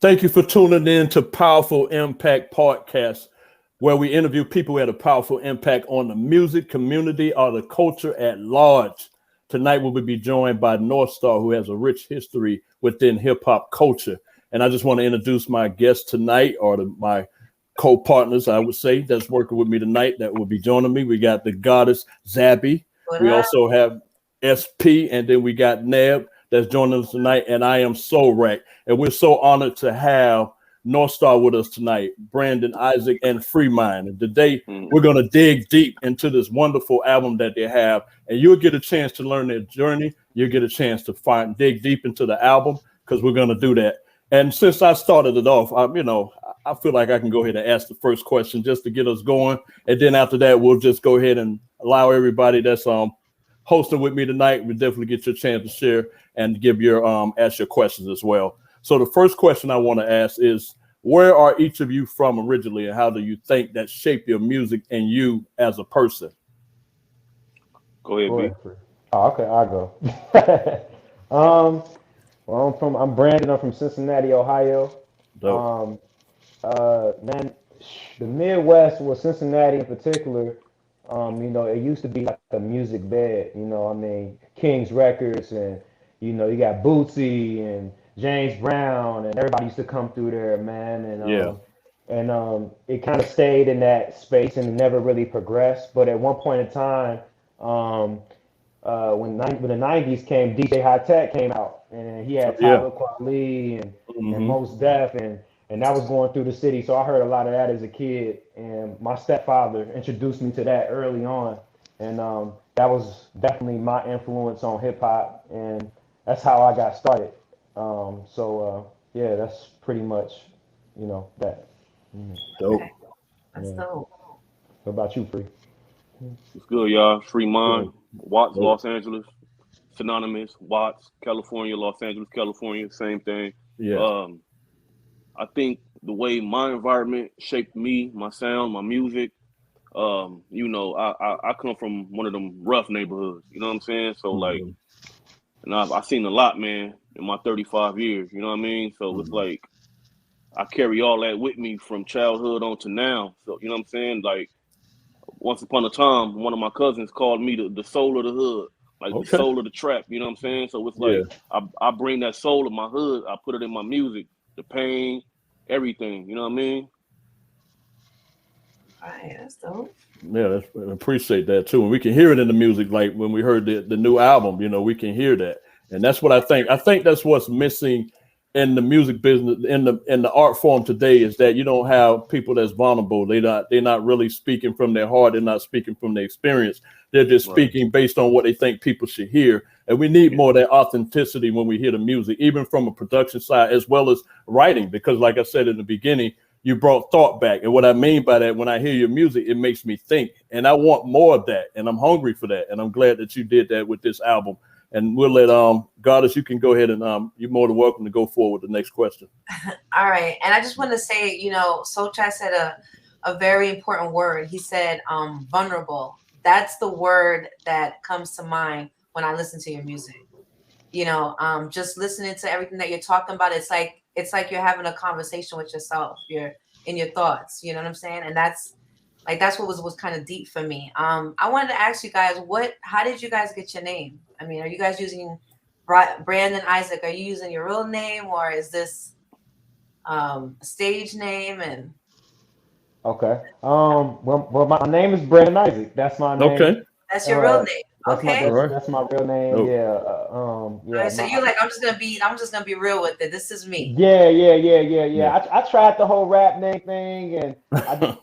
Thank you for tuning in to Powerful Impact Podcast, where we interview people who had a powerful impact on the music community or the culture at large. Tonight, we will be joined by North Star, who has a rich history within hip hop culture. And I just want to introduce my guest tonight, or my co-partners, I would say, that's working with me tonight that will be joining me. We got the goddess Zabby. We also have SP, and then we got Neb that's joining us tonight, and I am so wrecked. And we're so honored to have North Star with us tonight, Brandon, Isaac, and Free Mind. And today, we're going to dig deep into this wonderful album that they have, and you'll get a chance to learn their journey. You'll get a chance to dig deep into the album, because we're going to do that. And since I started it off, I feel like I can go ahead and ask the first question just to get us going. And then after that, we'll just go ahead and allow everybody that's hosting with me tonight. We'll definitely get your chance to share and give your ask your questions as well. So the first question I want to ask is, where are each of you from originally, and how do you think that shaped your music and you as a person? Go ahead, B. Oh, okay, I'll go. Well, I'm Brandon. I'm from Cincinnati, Ohio. Dope. Man, the Midwest, well, Cincinnati in particular, it used to be like a music bed. King's Records, and you got Bootsy and James Brown, and everybody used to come through there, man. And it kind of stayed in that space and it never really progressed. But at one point in time, when the '90s came, DJ High Tech came out, and he had Tyler Kweli and Mos Def, and that was going through the city. So I heard a lot of that as a kid, and my stepfather introduced me to that early on, and that was definitely my influence on hip hop, and that's how I got started. That's pretty much, that. Dope. Okay. That's dope. What about you, Free? It's good, y'all. Free Mind, Watts, Los Angeles, synonymous. Watts, California, Los Angeles, California, same thing. Yeah. I think the way my environment shaped me, my sound, my music. I come from one of them rough neighborhoods. You know what I'm saying? So and I've seen a lot, man, in my 35 years. You know what I mean? So it's like I carry all that with me from childhood on to now. So you know what I'm saying? Like once upon a time, one of my cousins called me the soul of the hood, like the soul of the trap. You know what I'm saying? So it's like I bring that soul of my hood. I put it in my music, the pain, everything. You know what I mean? All right, that's dope. Yeah, I appreciate that too. And we can hear it in the music, like when we heard the new album, we can hear that. And that's what I think. I think that's what's missing in the music business, in the art form today, is that you don't have people that's vulnerable. They're not really speaking from their heart. They're not speaking from their experience. They're just speaking based on what they think people should hear. And we need more of that authenticity when we hear the music, even from a production side as well as writing, because like I said in the beginning, you brought thought back. And what I mean by that, when I hear your music, it makes me think, and I want more of that. And I'm hungry for that. And I'm glad that you did that with this album. And we'll let Goddess, you can go ahead and you're more than welcome to go forward with the next question. All right. And I just want to say, Soul Chat said a very important word. He said vulnerable. That's the word that comes to mind when I listen to your music. Just listening to everything that you're talking about, it's like you're having a conversation with yourself. You're in your thoughts, you know what I'm saying? And that's what was kind of deep for me. I wanted to ask you guys, how did you guys get your name? I mean, are you guys using Brandon, Isaac? Are you using your real name, or is this a stage name? And okay. Well, my name is Brandon Isaac. That's my name. Okay. That's your real name. Okay. That's my real name. Nope. Yeah. Right, so you're like, I'm just gonna be real with it. This is me. Yeah. I tried the whole rap name thing, and I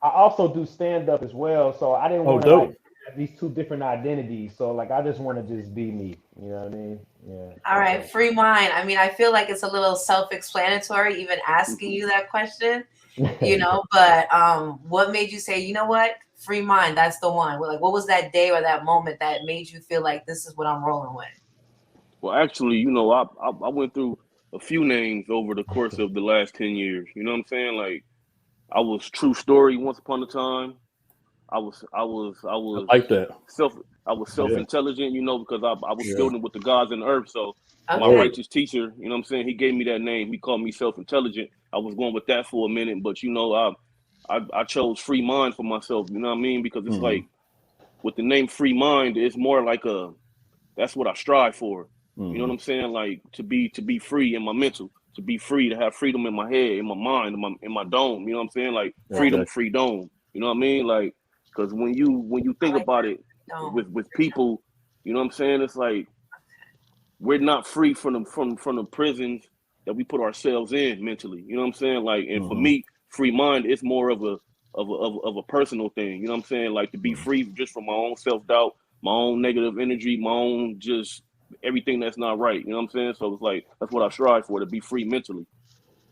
also do stand up as well. So I didn't want to have these two different identities. So I just want to just be me. You know what I mean? Yeah. All right, Free Mind. I mean, I feel like it's a little self-explanatory, even asking you that question. But what made you say, you know what? Free Mind, that's the one. What was that day or that moment that made you feel like this is what I'm rolling with? Well, actually, I went through a few names over the course of the last 10 years. You know what I'm saying? Like, I was True Story once upon a time. I was I like that. self-intelligent, you know, because I was building with the gods and the earth. So my Okay. righteous teacher, you know what I'm saying, he gave me that name. He called me self-intelligent. I was going with that for a minute, but you know, I chose free mind for myself, you know what I mean? Because it's like with the name free mind, it's more like that's what I strive for. You know what I'm saying? Like to be free in my mental, to be free, to have freedom in my head, in my mind, in my dome. You know what I'm saying? Like freedom, free dome. You know what I mean? Like, because when you think about it with people, you know what I'm saying? It's like we're not free from the prisons that we put ourselves in mentally. You know what I'm saying? Like, and for me, free mind is more of a personal thing. You know what I'm saying? Like to be free just from my own self-doubt, my own negative energy, my own just everything that's not right. You know what I'm saying? So it's like that's what I strive for, to be free mentally.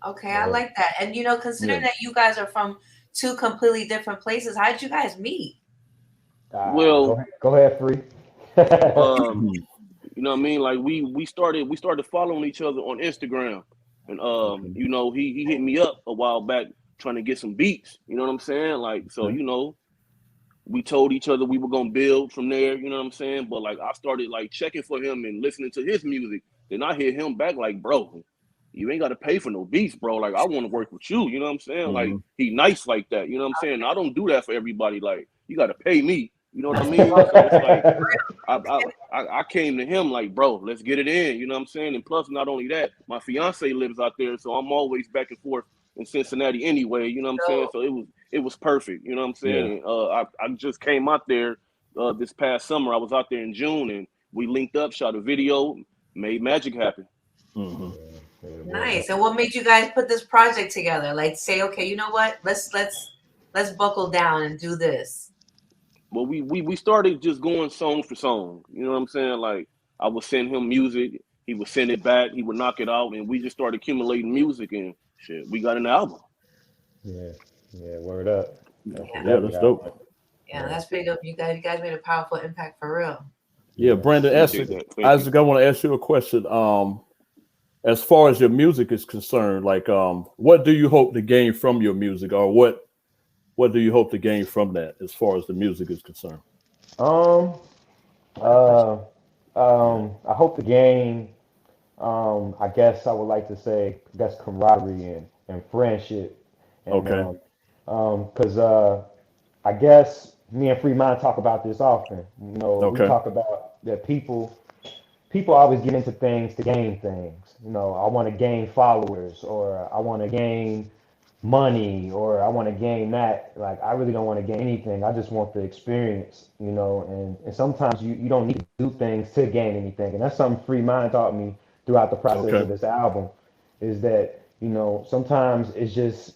Okay, I like that. And you know, considering that you guys are from two completely different places, how did you guys meet? Well, go ahead, Free. You know what I mean? Like we started following each other on Instagram, and you know, he hit me up a while back trying to get some beats. You know what I'm saying? Like, so you know, we told each other we were gonna build from there. You know what I'm saying? But like I started like checking for him and listening to his music. Then I hear him back like, bro, you ain't got to pay for no beats, bro. Like I want to work with you. You know what I'm saying? Like he nice like that. You know what I'm saying? I don't do that for everybody. Like you got to pay me. You know what I mean? So it's like I came to him like, bro, let's get it in. You know what I'm saying? And plus, not only that, my fiance lives out there, so I'm always back and forth in Cincinnati anyway. You know what I'm saying? So it was perfect. You know what I'm saying? And, I just came out there this past summer. I was out there in June, and we linked up, shot a video, made magic happen. Nice. And what made you guys put this project together? Like say, okay, you know what? Let's buckle down and do this. Well, we started just going song for song. You know what I'm saying? Like I would send him music, he would send it back, he would knock it out, and we just started accumulating music, and shit, we got an album. Yeah, word up. That's dope. Yeah, that's pretty dope. You guys made a powerful impact for real. Yeah, Brandon, Isaac, I want to ask you a question. As far as your music is concerned, like what do you hope to gain from your music, or what do you hope to gain from that as far as the music is concerned? I hope to gain, I guess I would like to say, camaraderie and friendship. And, because I guess me and Free Mind talk about this often. You know, we talk about that people always get into things to gain things. You know, I want to gain followers, or I want to gain money, or I want to gain that. Like I really don't want to gain anything. I just want the experience, you know, and sometimes you don't need to do things to gain anything. And that's something Free Mind taught me throughout the process of this album, is that, you know, sometimes it's just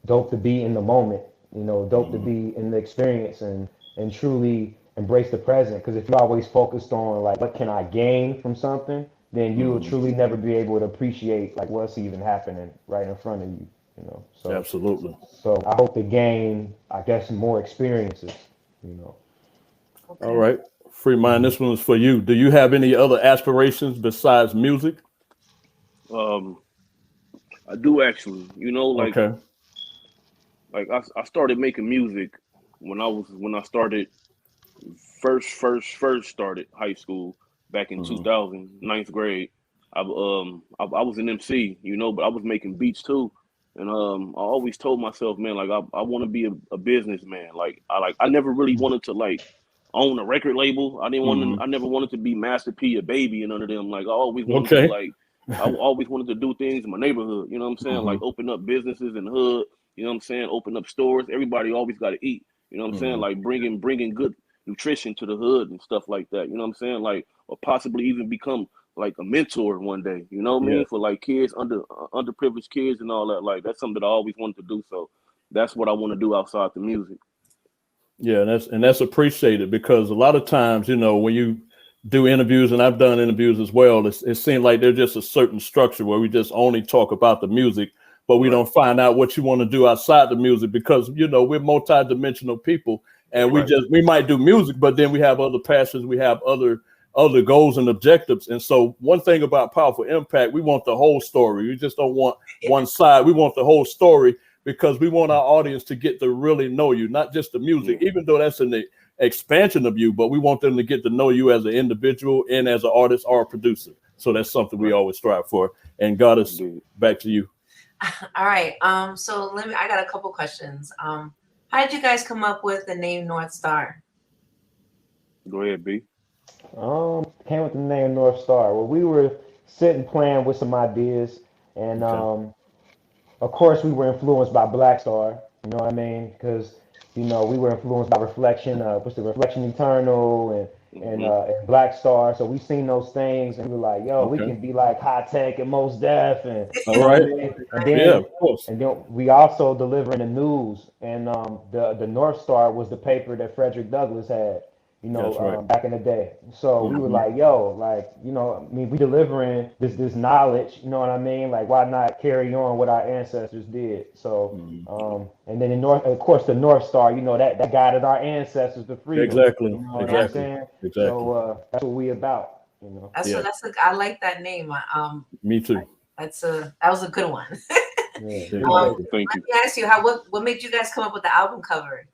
dope to be in the moment, you know, dope to be in the experience and truly embrace the present. Because if you're always focused on like what can I gain from something, then you will truly never be able to appreciate like what's even happening right in front of you. You know, so absolutely. So I hope to gain, I guess, more experiences. You know. All right, Free Mind. This one is for you. Do you have any other aspirations besides music? I do actually. You know, like I started making music when I started first started high school back in 2000, 9th grade. I was an MC, you know, but I was making beats too. And I always told myself, man, like I want to be a businessman. Like I never really wanted to like own a record label. I never wanted to be Master P, a baby, and none of them. Like I always wanted to like I always wanted to do things in my neighborhood. You know what I'm saying? Like open up businesses in the hood. You know what I'm saying? Open up stores. Everybody always got to eat. You know what I'm saying? Like bringing good nutrition to the hood and stuff like that. You know what I'm saying? Like or possibly even become like a mentor one day, you know what I mean? For like kids, underprivileged kids and all that. Like that's something that I always wanted to do. So that's what I want to do outside the music. Yeah, and that's appreciated, because a lot of times, you know, when you do interviews, and I've done interviews as well, it seems like there's just a certain structure where we just only talk about the music, but we don't find out what you want to do outside the music, because, you know, we're multidimensional people, and we might do music, but then we have other passions, we have other goals and objectives. And so one thing about Powaful Impact, we want the whole story. We just don't want one side. We want the whole story, because we want our audience to get to really know you, not just the music, even though that's an expansion of you, but we want them to get to know you as an individual and as an artist or a producer. So that's something we always strive for. And Goddess, back to you. All right. So I got a couple questions. How did you guys come up with the name North Star? Go ahead, B. Came with the name North Star. Well, we were sitting playing with some ideas, and of course we were influenced by Black Star. You know what I mean? Because we were influenced by Reflection. What's the Reflection Eternal and Black Star. So we seen those things, and we were like, yo, we can be like High Tech and Most Def, and all right, and then of course, and then we also delivering the news, and the North Star was the paper that Frederick Douglass had. Back in the day. So we were like, yo, like, we delivering this knowledge, you know what I mean? Like, why not carry on what our ancestors did? So, and then of course, the North Star, that guided our ancestors to freedom. Exactly. You know what I'm saying? Exactly. So that's what we about, I like that name. Me too. That was a good one. Thank you. Let me ask you, what made you guys come up with the album cover?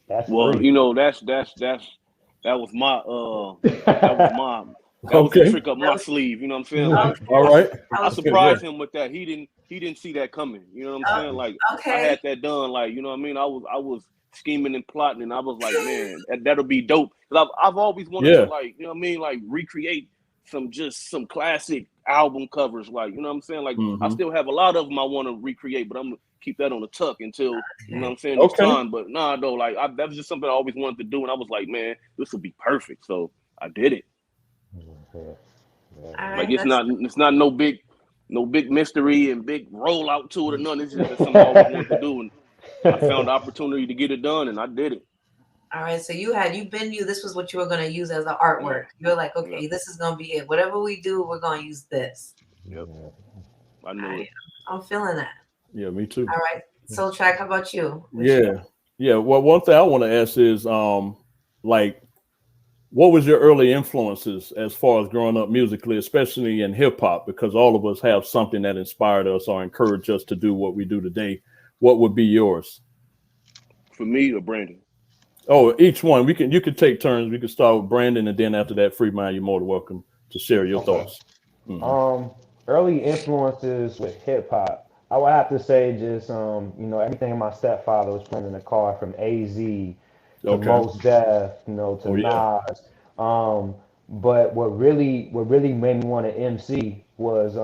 That was a trick up my sleeve. You know what I'm saying? Like, all right. I surprised him with that. He didn't see that coming. You know what I'm saying? Like, I had that done. Like, you know what I mean? I was scheming and plotting, and I was like, man, that'll be dope. Cause I've always wanted to, like, you know what I mean? Like, recreate some classic album covers. Like, you know what I'm saying? Like, I still have a lot of them I want to recreate, but I'm gonna keep that on the tuck until, you know what I'm saying, it's time. But nah, though, like, that was just something I always wanted to do, and I was like, man, this would be perfect. So I did it. Like, it's not no big mystery and big rollout to it or nothing. It's just something I always wanted to do, and I found the opportunity to get it done, and I did it. All right, so this was what you were going to use as the artwork. You're like, okay, this is going to be it. Whatever we do, we're going to use this. Yep. I knew it. I'm feeling that. Yeah, me too. All right. Soul Track, how about you? Yeah. Well, one thing I want to ask is, like, what was your early influences as far as growing up musically, especially in hip hop? Because all of us have something that inspired us or encouraged us to do what we do today. What would be yours? For me or Brandon? Oh, each one. You could take turns. We could start with Brandon, and then after that, Free Mind, you're more than welcome to share your thoughts. Early influences with hip hop, I would have to say just everything my stepfather was playing in the car, from AZ to Mos Def, to Nas. But what really made me want to MC was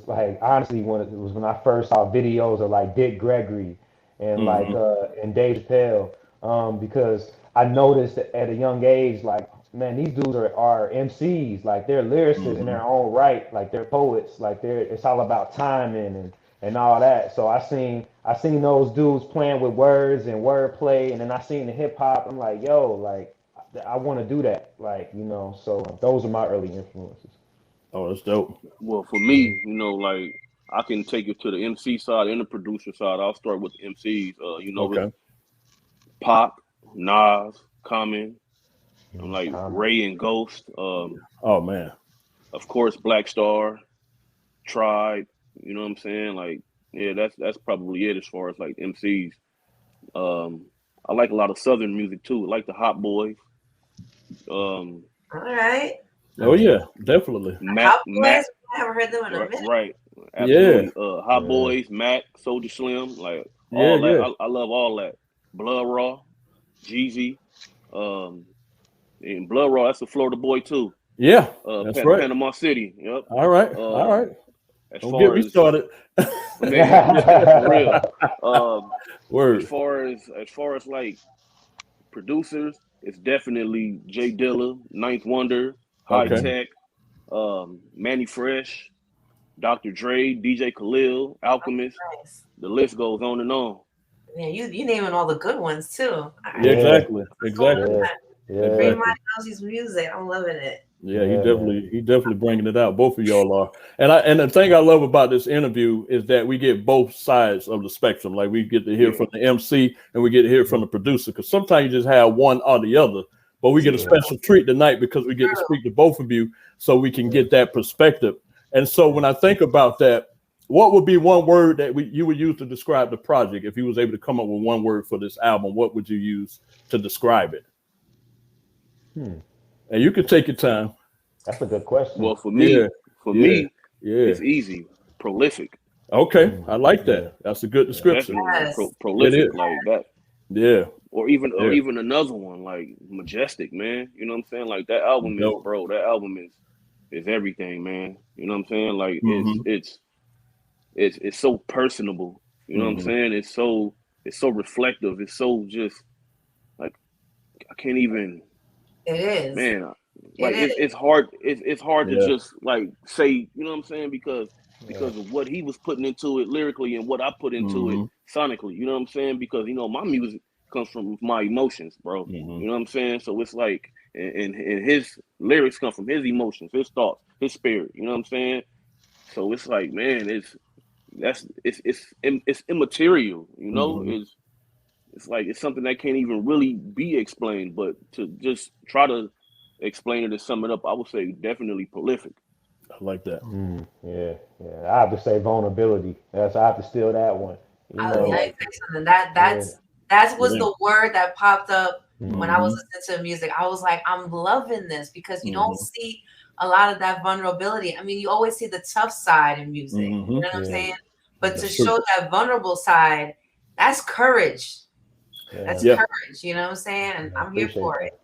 like, honestly, when I first saw videos of like Dick Gregory and and Dave Chappelle. Because I noticed that at a young age, like, man, these dudes are MCs, like they're lyricists in their own right, like they're poets, like it's all about timing and all that. So I seen those dudes playing with words and wordplay, and then I seen the hip hop. I'm like, yo, like I want to do that, like, So those are my early influences. Oh, that's dope. Well, for me, like, I can take it to the MC side and the producer side. I'll start with the MCs. Pop, Nas, Common, like Ray and Ghost. Oh man. Of course, Black Star, Tribe. You know what I'm saying? Like, yeah, that's probably it as far as like MCs. I like a lot of Southern music too. I like the Hot Boys. All right. Oh yeah, definitely. Hot Boys. I haven't heard them in a minute. Right. Absolutely. Hot Boys, Mac, Soulja Slim, like all that. I love all that. Blood Raw, Jeezy, and Blood Raw, that's a Florida boy too. Yeah, that's right. Panama City. Yep. All right. Don't get me started. For real. Word. As far as like producers, it's definitely Jay Dilla, Ninth Wonder, High Tech, Manny Fresh, Dr. Dre, DJ Khalil, Alchemist. Nice. The list goes on and on. Yeah, you naming all the good ones too. Yeah, exactly. Yeah. Free Mind knows his music. I'm loving it. Yeah, he definitely bringing it out. Both of y'all are. And the thing I love about this interview is that we get both sides of the spectrum. Like, we get to hear from the MC and we get to hear from the producer, because sometimes you just have one or the other. But we get a special treat tonight because we get to speak to both of you, so we can get that perspective. And so when I think about that, what would be one word that you would use to describe the project? If you was able to come up with one word for this album, what would you use to describe it? And you can take your time. That's a good question. Well, for me, it's easy. Prolific. Okay, I like that. That's a good description. Prolific like that. Yeah. Or even another one like Majestic, man. You know what I'm saying? Like that album that album is everything, man. You know what I'm saying? Like it's so personable. You know what I'm saying? It's so reflective. It's so just like I can't even. It is, man. Like it's hard. It's hard to just like say. You know what I'm saying? Because of what he was putting into it lyrically and what I put into it sonically. You know what I'm saying? Because my music comes from my emotions, bro. You know what I'm saying? So it's like, and his lyrics come from his emotions, his thoughts, his spirit. You know what I'm saying? So it's like, man, it's immaterial. You know, it's like it's something that can't even really be explained. But to just try to explain it and sum it up, I would say definitely prolific. I like that. Yeah. I have to say vulnerability. I have to steal that one. That was the word that popped up when I was listening to music. I was like, I'm loving this because you don't see a lot of that vulnerability. I mean, you always see the tough side in music. You know what I'm saying? But that's to show that vulnerable side, that's courage. That's courage. You know what I'm saying? And I'm here for it.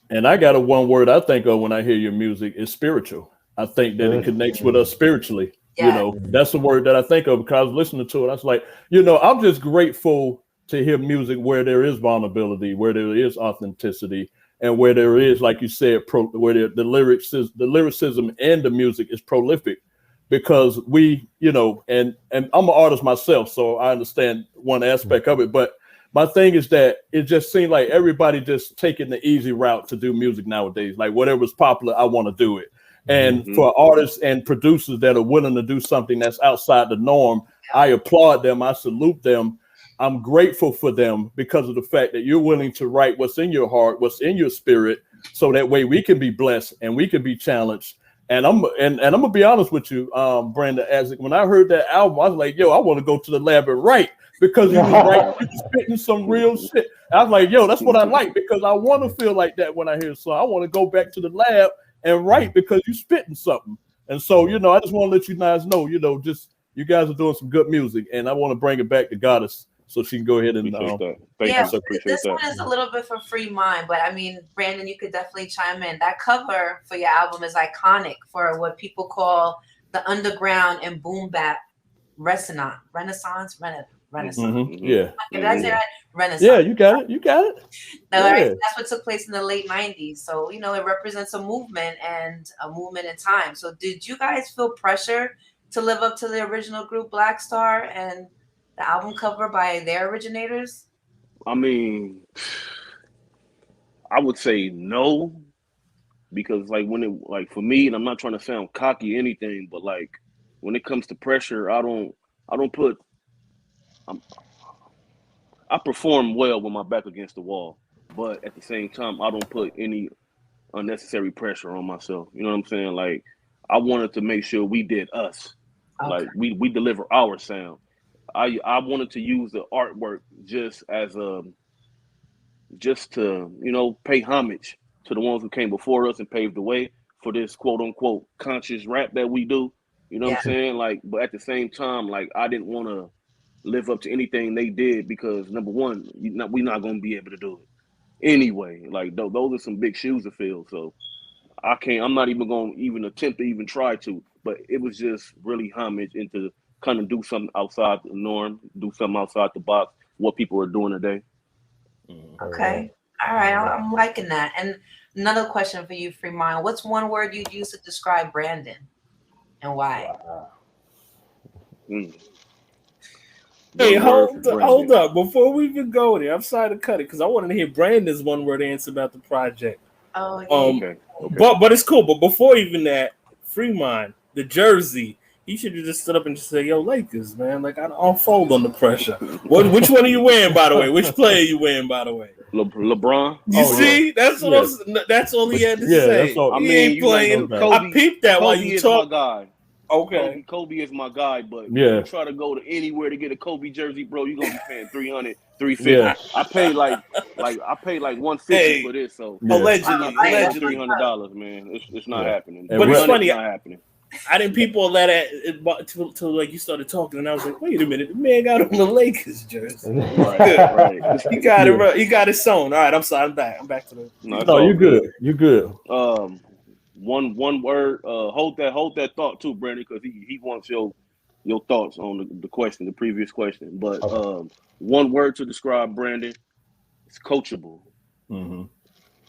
And I got a one word I think of when I hear your music is spiritual. I think that it connects with us spiritually. You know, that's the word that I think of because I was listening to it. I was like, I'm just grateful to hear music where there is vulnerability, where there is authenticity, and where there is, like you said, where the lyricism and the music is prolific. Because we, and I'm an artist myself, so I understand one aspect of it. But my thing is that it just seemed like everybody just taking the easy route to do music nowadays. Like whatever's popular, I want to do it. And for artists and producers that are willing to do something that's outside the norm, I applaud them. I salute them. I'm grateful for them because of the fact that you're willing to write what's in your heart, what's in your spirit, so that way we can be blessed and we can be challenged. And I'm gonna be honest with you, Brandon. As when I heard that album, I was like, "Yo, I want to go to the lab and write," because you was spitting some real shit. I was like, "Yo, that's what I like," because I want to feel like that when I hear a song. I want to go back to the lab and write because you spitting something. And so, I just want to let you guys know, just you guys are doing some good music, and I want to bring it back to Goddess so she can go ahead and this one is a little bit for Free Mind, but I mean, Brandon, you could definitely chime in. That cover for your album is iconic for what people call the underground and boom bap renaissance. Yeah. Did I say that? Renaissance. Yeah, you got it. That's what took place in the late 90s. So, it represents a movement and a movement in time. So did you guys feel pressure to live up to the original group Black Star and the album cover by their originators? I mean, I would say no, because for me, and I'm not trying to sound cocky or anything, but like when it comes to pressure, I perform well with my back against the wall, but at the same time, I don't put any unnecessary pressure on myself. You know what I'm saying? Like I wanted to make sure we did us, like we deliver our sound. I wanted to use the artwork just to pay homage to the ones who came before us and paved the way for this quote unquote conscious rap that we do. You know what I'm saying? Like, but at the same time, like I didn't want to live up to anything they did because number one, we're not going to be able to do it anyway. Like those are some big shoes to fill. So I'm not even going to even attempt to even try to. But it was just really homage into kind of do something outside the norm, do something outside the box, what people are doing today. Okay. All right. I'm liking that. And another question for you, Free Mind. What's one word you'd use to describe Brandon and why? Hey, hold up. Before we even go there, I'm sorry to cut it because I wanted to hear Brandon's one-word answer about the project. Oh, yeah. Okay. But it's cool. But before even that, Free Mind, the jersey, he should have just stood up and just said, "Yo, Lakers, man, like I don't fold under pressure." Which one are you wearing, by the way? Which player are you wearing, by the way? LeBron. You see, that's what that's all he had to say. That's all. He ain't playing. I peeped that while you talk. My guy. Okay. Kobe is my guy, but Yeah. you try to go to anywhere to get a Kobe jersey, bro, you're gonna be paying $300, $350. Yeah. I paid like $150 Hey, for this, so Yeah. I'm allegedly, not paying no allegedly. $300, man. It's not Yeah. happening. And But it's Ren- funny. It's not happening. I didn't people let it till like you started talking, and I was like, wait a minute, the man got on the Lakers jersey. Right. He got Yeah. it. He got it sewn. All right, I'm sorry. I'm back. I'm back to the. No, it's No, all you good. You good. One word. Hold that thought too, Brandon, because he wants your thoughts on the question, the previous question. But one word to describe Brandon is coachable. Mm-hmm.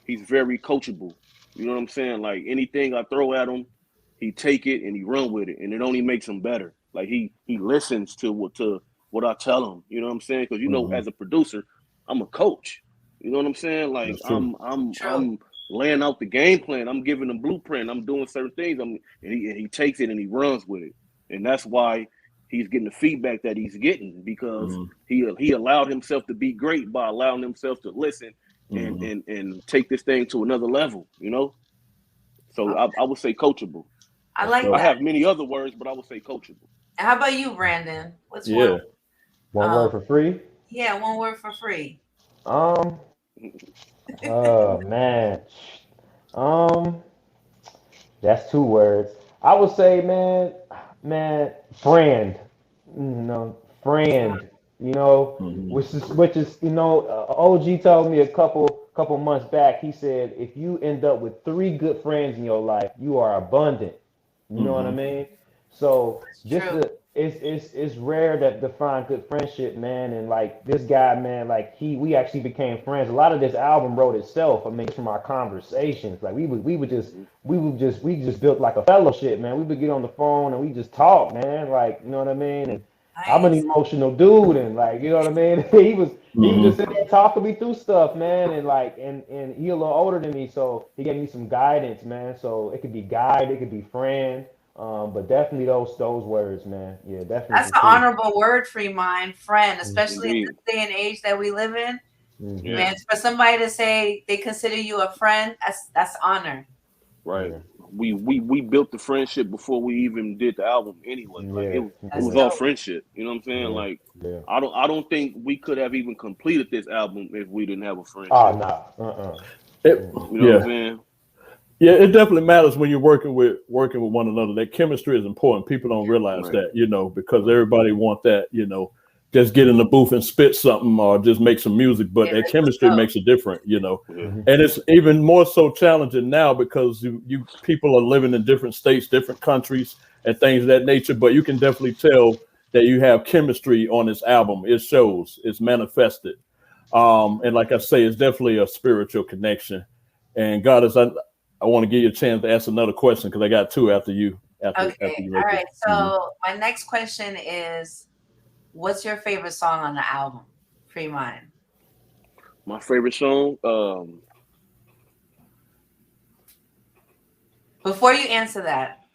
He's very coachable. You know what I'm saying? Like anything I throw at him, he take it and he run with it, and it only makes him better. Like he listens to what I tell him. You know what I'm saying? Because as a producer, I'm a coach. You know what I'm saying? Like I'm laying out the game plan. I'm giving him blueprint. I'm doing certain things. And he takes it and he runs with it, and that's why he's getting the feedback that he's getting, because he allowed himself to be great by allowing himself to listen and take this thing to another level. You know, so I would say coachable. I like that. I have many other words, but I would say coachable. And how about you, Brandon? What's Yeah. One word for free? Yeah, one word for free. Oh man. That's two words. I would say, man, friend. Friend. Which is OG told me a couple months back. He said, if you end up with 3 good friends in your life, you are abundant. You know what I mean? So it's rare to find good friendship, man. And like this guy, man, like we actually became friends. A lot of this album wrote itself. I mean, from our conversations. Like we just built like a fellowship, man. We would get on the phone and we just talk, man. Like, you know what I mean? And I'm an emotional dude, and like, you know what I mean? he was just sitting there talking me through stuff, man, and like, and he a little older than me, so he gave me some guidance, man. So it could be guide, it could be friend, but definitely those words, man. Yeah, definitely. That's an honorable word, Fremont, friend, especially in this day and age that we live in. Man, for somebody to say they consider you a friend, that's honor. Right. We built the friendship before we even did the album anyway. Like it was all friendship. You know what I'm saying? Like I don't think we could have even completed this album if we didn't have a friendship. Oh no. You know what I'm saying? Yeah, it definitely matters when you're working with one another. That chemistry is important. People don't realize that, because everybody want that, just get in the booth and spit something or just make some music, but that chemistry makes a difference, and it's even more so challenging now because you people are living in different states, different countries, and things of that nature. But you can definitely tell that you have chemistry on this album. It shows, it's manifested, and like I say, it's definitely a spiritual connection. And God, I want to give you a chance to ask another question because I got 2 after you. After you all right. So my next question is, what's your favorite song on the album? Fremont. My favorite song. Before you answer that,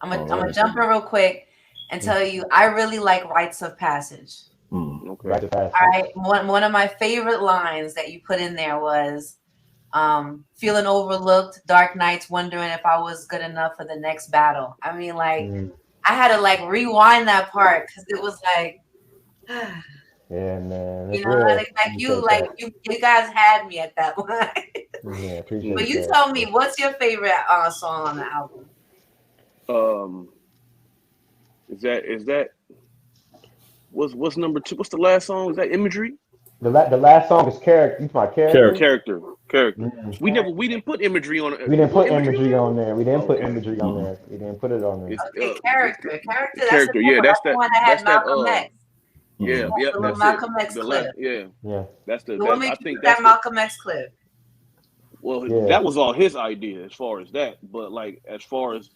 I'm gonna jump in real quick and tell you I really like Rites of Passage. Okay. Rites of Passage. All right. One of my favorite lines that you put in there was, feeling overlooked, dark nights, wondering if I was good enough for the next battle. I mean, like, I had to like rewind that part because it was like, yeah, man. You guys had me at that line. Yeah, appreciate But you that. tell me, what's your favorite song on the album? Is that what's number 2? What's the last song? Is that Imagery? The last song is Character. It's my character. Character. We didn't put Imagery on it. We didn't put imagery on there. We didn't put imagery on there. We didn't put it on there. Okay, Character. Character. Yeah, that's the one that had Malcolm X. Yeah, that's Malcolm X clip. That's the. So what makes you that Malcolm X clip? Well, that was all his idea as far as that. But like as far as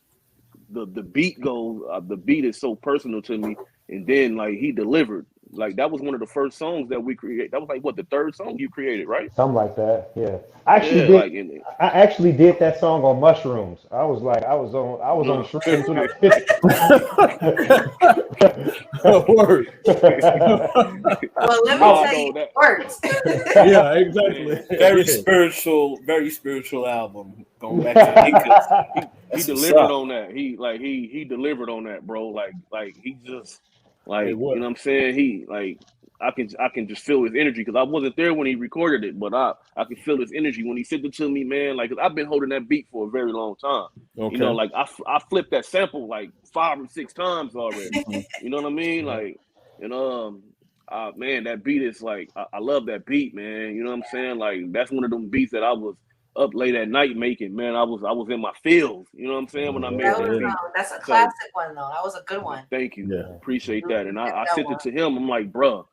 the beat goes, the beat is so personal to me. And then like he delivered. like that was one of the first songs that we created. That was like what, the third song you created, right? Something like that. Yeah. I actually Yeah, did. like I actually did that song on mushrooms. I was on shrooms when I was 50. Word. Well, let me Oh, tell no, you, that- it works. Yeah, exactly. Very Yeah. very spiritual album. Going back to the Incas. he That's what's delivered up. on that. He delivered on that, bro. Like he just like, Hey, you what? know what I'm saying? He like I can just feel his energy because I wasn't there when he recorded it, but I can feel his energy when he sent it to me, man. Like, cause I've been holding that beat for a very long time. Okay. You know, like I flipped that sample like 5 or 6 times already. You know what I mean? Like, and man, that beat is like I love that beat, man. You know what I'm saying? Like that's one of them beats that I was up late at night making, man. I was in my feels. You know what I'm saying? When I made That that was beat. that's a So, classic one though. That was a good one. thank you. Yeah. Appreciate that. And I That sent one. it to him. I'm like, bruh,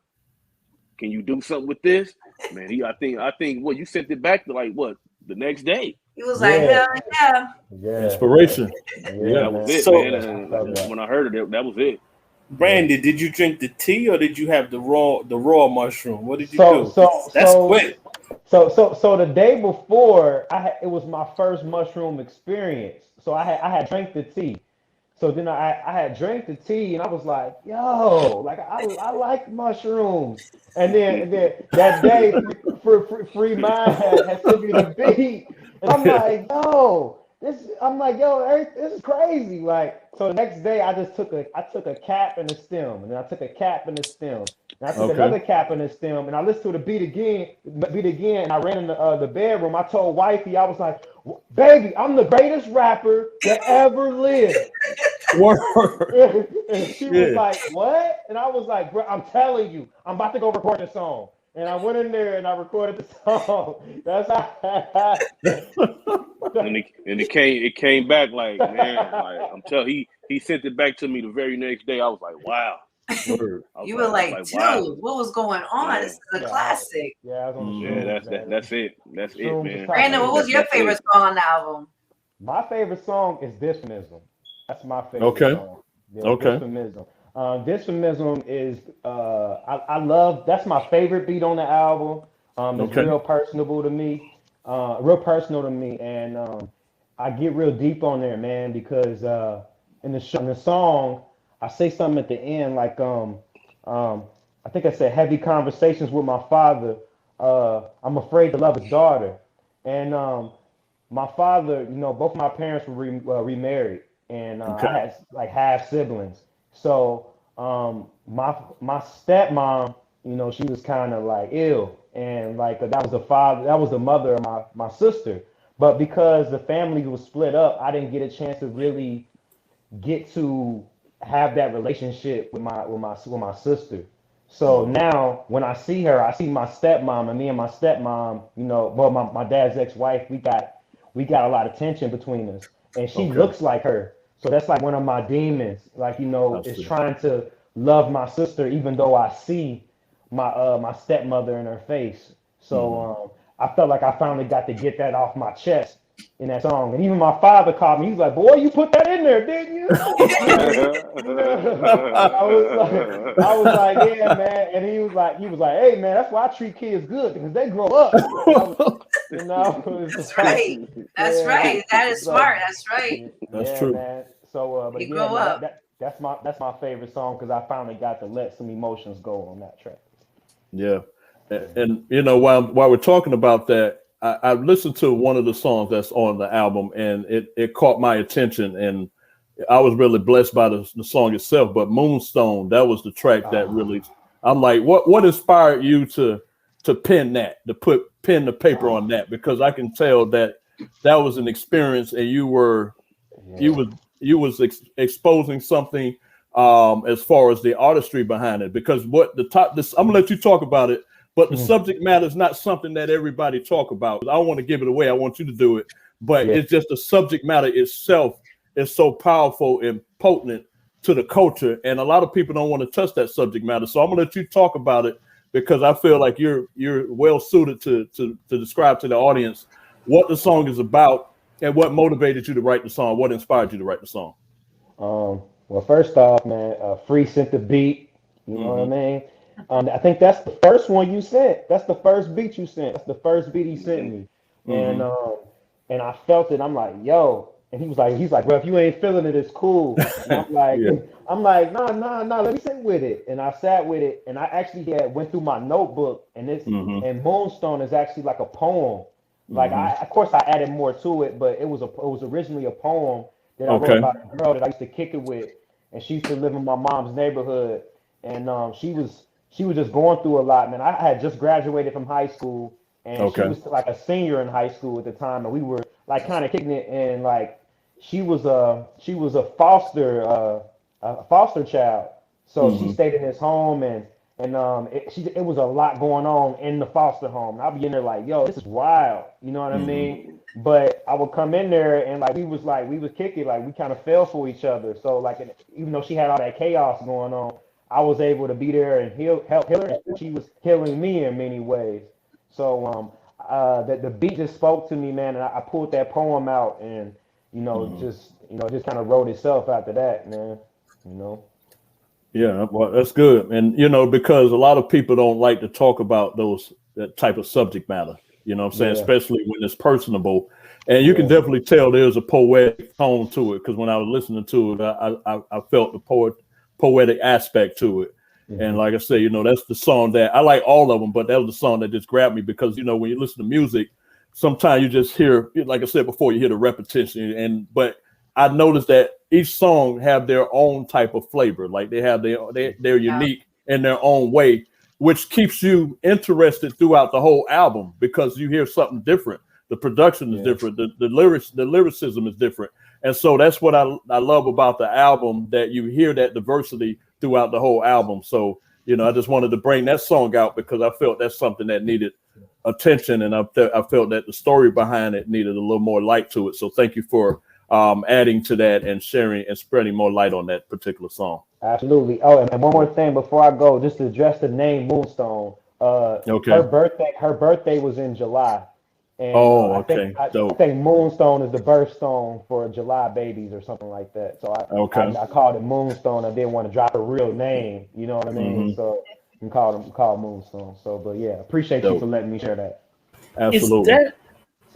can you do something with this? Man, I think what, you sent it back to like what, the next day. He was like, Yeah. hell yeah. Yeah. Inspiration. Yeah, That was it, So- man. I And love that. when I heard it, that was it. Brandon, did you drink the tea or did you have the raw mushroom? What did you So- do? so- That's so- quick. So the day before, it was my first mushroom experience. So I had drank the tea. So then I had drank the tea and I was like, yo, like I like mushrooms. And then that day, Free Mind had sent me the beat, and I'm like, yo, this is crazy. Like, so the next day I took a cap and a stem, and then I took a cap and a stem. And I took another cap and a stem, and I listened to the beat again, and I ran in the bedroom. I told wifey, I was like, baby, I'm the greatest rapper that ever lived. Word. And she was like, what? And I was like, bro, I'm telling you, I'm about to go record the song. And I went in there and I recorded the song. That's how. And it came back like, man, like I'm telling he sent it back to me the very next day. I was like, wow. Word. You were like, dude, what was going on? Yeah. This is a classic. Yeah, I was on the Yeah, shrooms, that's it. That's it, Shrooms man. is Brandon, what was your That's favorite it. song on the album? My favorite song is Dysphonism. That's my favorite Okay. song. Yeah, Okay. Dysphonism. Dysphonism is I love, that's my favorite beat on the album. It's Okay. real personable to me. Real personal to me. And I get real deep on there, man, because in the song, I say something at the end like I think I said heavy conversations with my father. I'm afraid to love his daughter. And my father, both my parents were remarried, and Okay. I had like half siblings. So my stepmom, she was kind of like ill, and like that was the mother of my sister. But because the family was split up, I didn't get a chance to really get to have that relationship with my sister. So now when I see her, I see my stepmom, and me and my stepmom, well, my dad's ex-wife, we got a lot of tension between us, and she looks like her. So that's like one of my demons, like, is trying to love my sister, even though I see my stepmother in her face. So I felt like I finally got to get that off my chest in that song. And even my father called me. He's like, boy, you put that in there, didn't you? I was like, yeah, man. And he was like, hey, man, that's why I treat kids good, because they grow up. That's right. That's right. That is smart. That's right. That's true, man. So, but You yeah, grow man, up. that's my favorite song, because I finally got to let some emotions go on that track. Yeah. And while we're talking about that, I listened to one of the songs that's on the album, and it caught my attention, and I was really blessed by the song itself. But Moonstone, that was the track that really, I'm like, what inspired you to pen that, to put pen to paper on that? Because I can tell that was an experience, and you was exposing something as far as the artistry behind it. Because I'm gonna let you talk about it. But the subject matter is not something that everybody talk about. I don't want to give it away. I want you to do it. But it's just the subject matter itself is so powerful and potent to the culture. And a lot of people don't want to touch that subject matter. So I'm going to let you talk about it, because I feel like you're well suited to describe to the audience what the song is about and what motivated you to write the song, what inspired you to write the song. Well, first off, man, Free sent the beat. You know what I mean? I think that's the first one you sent. That's the first beat you sent. That's the first beat he sent me. And I felt it. I'm like, yo. And he's like, bro, if you ain't feeling it, it's cool. And I'm like, Yeah. nah, let me sit with it. And I sat with it, and I actually went through my notebook, and and Moonstone is actually like a poem. Like of course I added more to it, but it was originally a poem that I wrote about a girl that I used to kick it with, and she used to live in my mom's neighborhood, and she was just going through a lot, man. I had just graduated from high school, and she was like a senior in high school at the time, and we were like kind of kicking it, and like she was a foster child, so she stayed in this home, and it was a lot going on in the foster home. And I'll be in there like, yo, this is wild, you know what I mean? But I would come in there and we was kicking, like we kind of fell for each other. So like, even though she had all that chaos going on, I was able to be there and help heal her. And she was healing me in many ways. So the beat just spoke to me, man, and I pulled that poem out, and just kind of wrote itself after that, man. Yeah, well, that's good. And, because a lot of people don't like to talk about that type of subject matter, you know what I'm saying? Yeah. Especially when it's personable. And you can definitely tell there's a poetic tone to it, because when I was listening to it, I felt the poetic aspect to it. And like I say, that's the song that I like all of them, but that was the song that just grabbed me because, when you listen to music, sometimes you just hear, like I said before, you hear the repetition. But I noticed that each song have their own type of flavor. Like they're unique in their own way, which keeps you interested throughout the whole album because you hear something different. The production is different. The lyricism is different. And so that's what I love about the album, that you hear that diversity throughout the whole album. So, I just wanted to bring that song out because I felt that's something that needed attention. And I felt that the story behind it needed a little more light to it. So thank you for adding to that and sharing and spreading more light on that particular song. Absolutely. Oh, and one more thing before I go, just to address the name Moonstone. Her birthday was in July. And I think Moonstone is the birthstone for July babies or something like that. So I called it Moonstone. I didn't want to drop her real name. You know what I mean? So I called Moonstone. So, but yeah, appreciate you for letting me share that. Absolutely.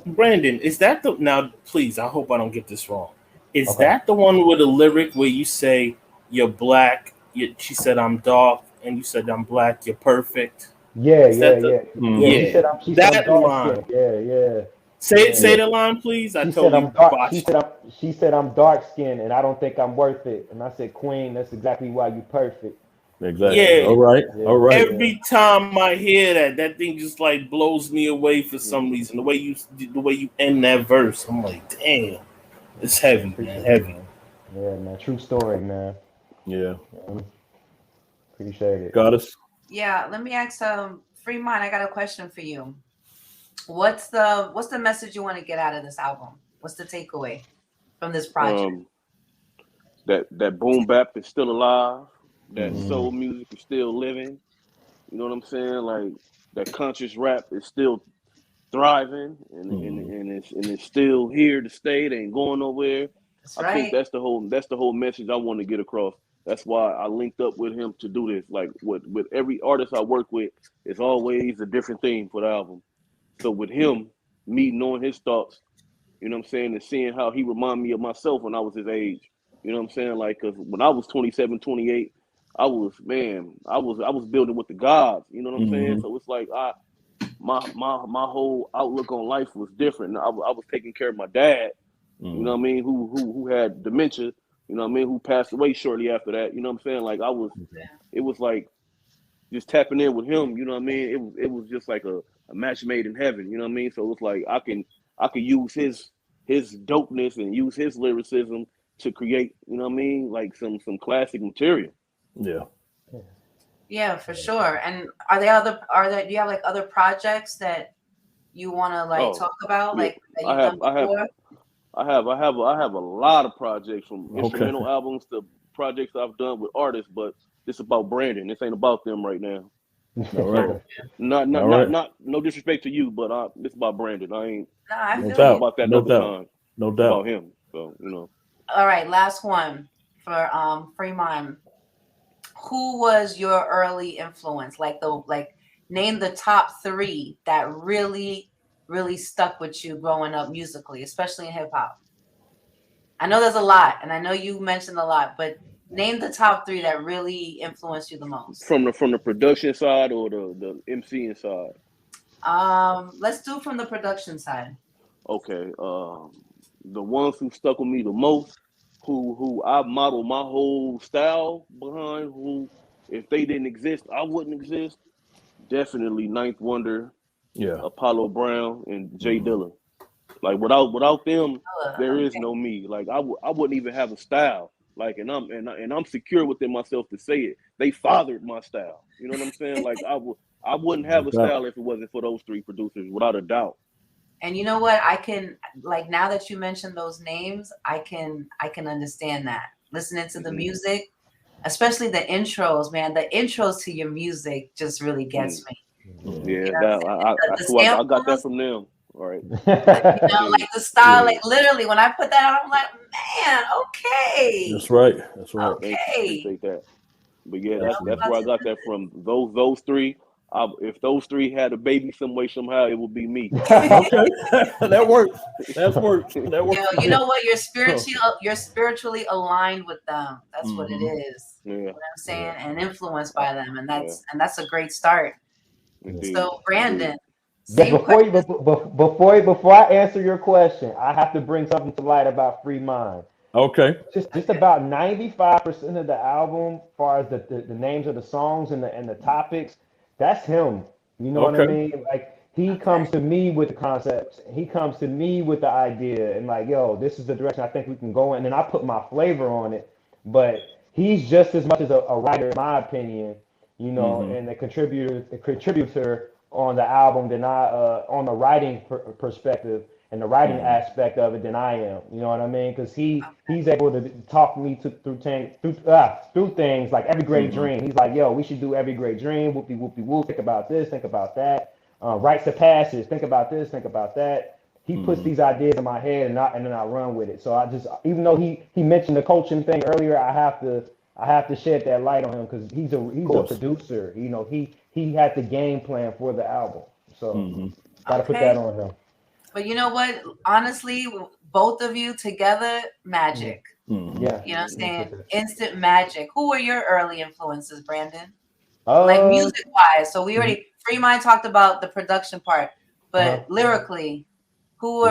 Brandon, is that now please, I hope I don't get this wrong. Is that the one with a lyric where you say you're black, she said I'm dark, and you said I'm black, you're perfect? Yeah. She said I'm dark skin. Yeah. Say the line, please. She said I'm dark skinned and I don't think I'm worth it. And I said, Queen, that's exactly why you perfect. Exactly. Yeah. All right. Every time I hear that thing just like blows me away for some reason. The way you end that verse, I'm like, damn, it's heavy, man. Heavy. Yeah, man. True story, man. Yeah. Appreciate it. Goddess. Yeah. Let me ask Free Mind. I got a question for you. What's the message you want to get out of this album? What's the takeaway from this project? That boom bap is still alive. That soul music is still living. You know what I'm saying? Like that conscious rap is still thriving and it's still here to stay. It ain't going nowhere. I think that's the whole message I want to get across. That's why I linked up with him to do this. Like with every artist I work with, it's always a different theme for the album. So with him, me knowing his thoughts, you know what I'm saying, and seeing how he reminded me of myself when I was his age. You know what I'm saying? Like, cause when I was 27, 28, I was building with the gods. You know what I'm saying? So it's like my whole outlook on life was different. I was taking care of my dad. You know what I mean? Who had dementia. You know what I mean? Who passed away shortly after that. You know what I'm saying? Like it was like just tapping in with him. You know what I mean? It was just like a match made in heaven. You know what I mean? So it's like I can use his dopeness and use his lyricism to create, you know what I mean, like some classic material. Yeah. Yeah, for sure. And do you have like other projects that you want to talk about? Yeah. Like that you've done before? I have a lot of projects, from instrumental albums to projects I've done with artists, but it's about Brandon. This ain't about them right now. All right. No disrespect to you, but it's about Brandon. I ain't about that no doubt. time. No doubt. About him. So, All right, last one for Free Mind. who was your early influence? Name the top 3 that really, really stuck with you growing up musically, especially in hip hop. I know there's a lot, and I know you mentioned a lot, but name the top 3 that really influenced you the most. From the production side or the MCing side? Let's do from the production side. Okay. The ones who stuck with me the most, who I modeled my whole style behind, who if they didn't exist, I wouldn't exist. Definitely Ninth Wonder, Apollo Brown, and Jay Dilla. Like without them, there is no me. Like I wouldn't even have a style. Like and I'm secure within myself to say it. They fathered my style. You know what I'm saying? Like I wouldn't have a style if it wasn't for those 3 producers, without a doubt. And you know what? I can, like, now that you mentioned those names, I can understand that. Listening to the music, especially the intros, man. The intros to your music just really gets me. Yeah, you know I got that from them. All right. Like the style, like literally when I put that out, I'm like, man, okay. That's right. Okay. Appreciate that. But yeah, that's where I got that from. Those 3. If those 3 had a baby some way, somehow, it would be me. Okay, that works. That works. You know what? You're spiritually aligned with them. That's what it is. Yeah. You know what I'm saying? And influenced by them, and that's a great start. Indeed. So, Brandon. Before I answer your question, I have to bring something to light about Free Mind. Okay. Just about 95% of the album, as far as the names of the songs and the topics, that's him. You know what I mean? Like he comes to me with the concepts, he comes to me with the idea, and like, yo, this is the direction I think we can go in. And then I put my flavor on it. But he's just as much as a writer, in my opinion, you know, and a contributor on the album than on the writing perspective and the writing aspect of it than I am. You know what I mean? Because he's able to talk me through things like Every Great Dream. He's like, yo, we should do Every Great Dream. Whoopie whoopie whoop. Think about this. Think about that. Rites of Passage. Think about this. Think about that. He puts these ideas in my head and then I run with it. So I just, even though he mentioned the coaching thing earlier, I have to shed that light on him because he's a producer. You know, he had the game plan for the album. So gotta put that on him. But you know what? Honestly, both of you together, magic. Yeah. You know what I'm saying? Instant magic. Who were your early influences, Brandon? Like music wise. So we already, Free Mind talked about the production part, but lyrically, who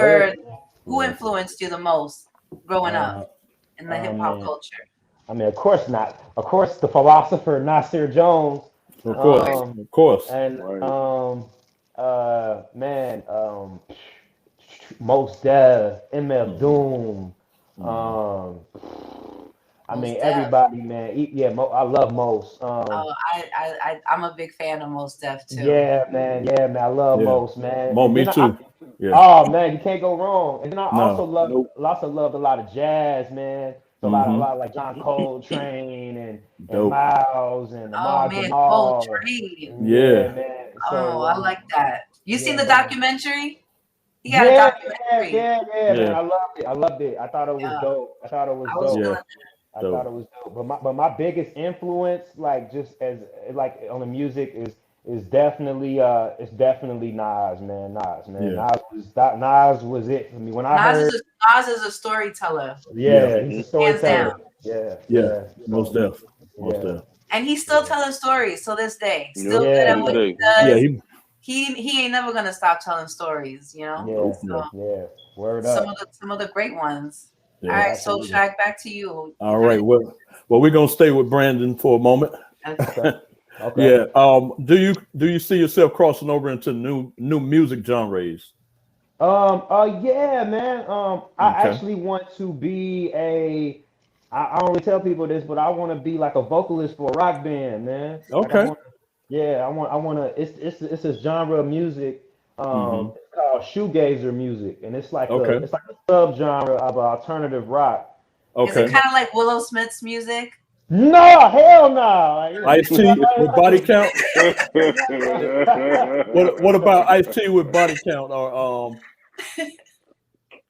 influenced you the most growing up in the hip hop culture? I mean, of course, the philosopher Nasir Jones. Of course. And Mos Def, MF Doom. I mean, everybody, man. I love Mos. I'm a big fan of Mos Def too. Yeah, man. I love Mos, man. Me too. Oh man, you can't go wrong. And then I also loved a lot of jazz, man. So a lot like John Coltrane and Miles and Coltrane. Yeah, man. So, I like that. You seen the documentary? He had a documentary. Yeah, man. I loved it. I thought it was dope. I thought it was dope. But my biggest influence, like just as like on the music, is definitely Nas, man. Nas was it for me when I heard. Nas is a storyteller. Yeah, he's a storyteller. Yeah. Most def. And he's still telling stories to this day. Still good at what he does. Yeah, he ain't never gonna stop telling stories, you know. Word up. Some of the great ones. All right, so Shaq, back to you. All right. Well, we're gonna stay with Brandon for a moment. Okay. Yeah. Do you see yourself crossing over into new music genres? Yeah, man. I actually want to be I don't really tell people this, but I want to be like a vocalist for a rock band, man. Okay. I want to. It's this genre of music. It's called shoegazer music, and it's like a subgenre of alternative rock. Okay. Is it kind of like Willow Smith's music? No, hell no. Ice-T with Body Count. What about Ice-T with Body Count? Or I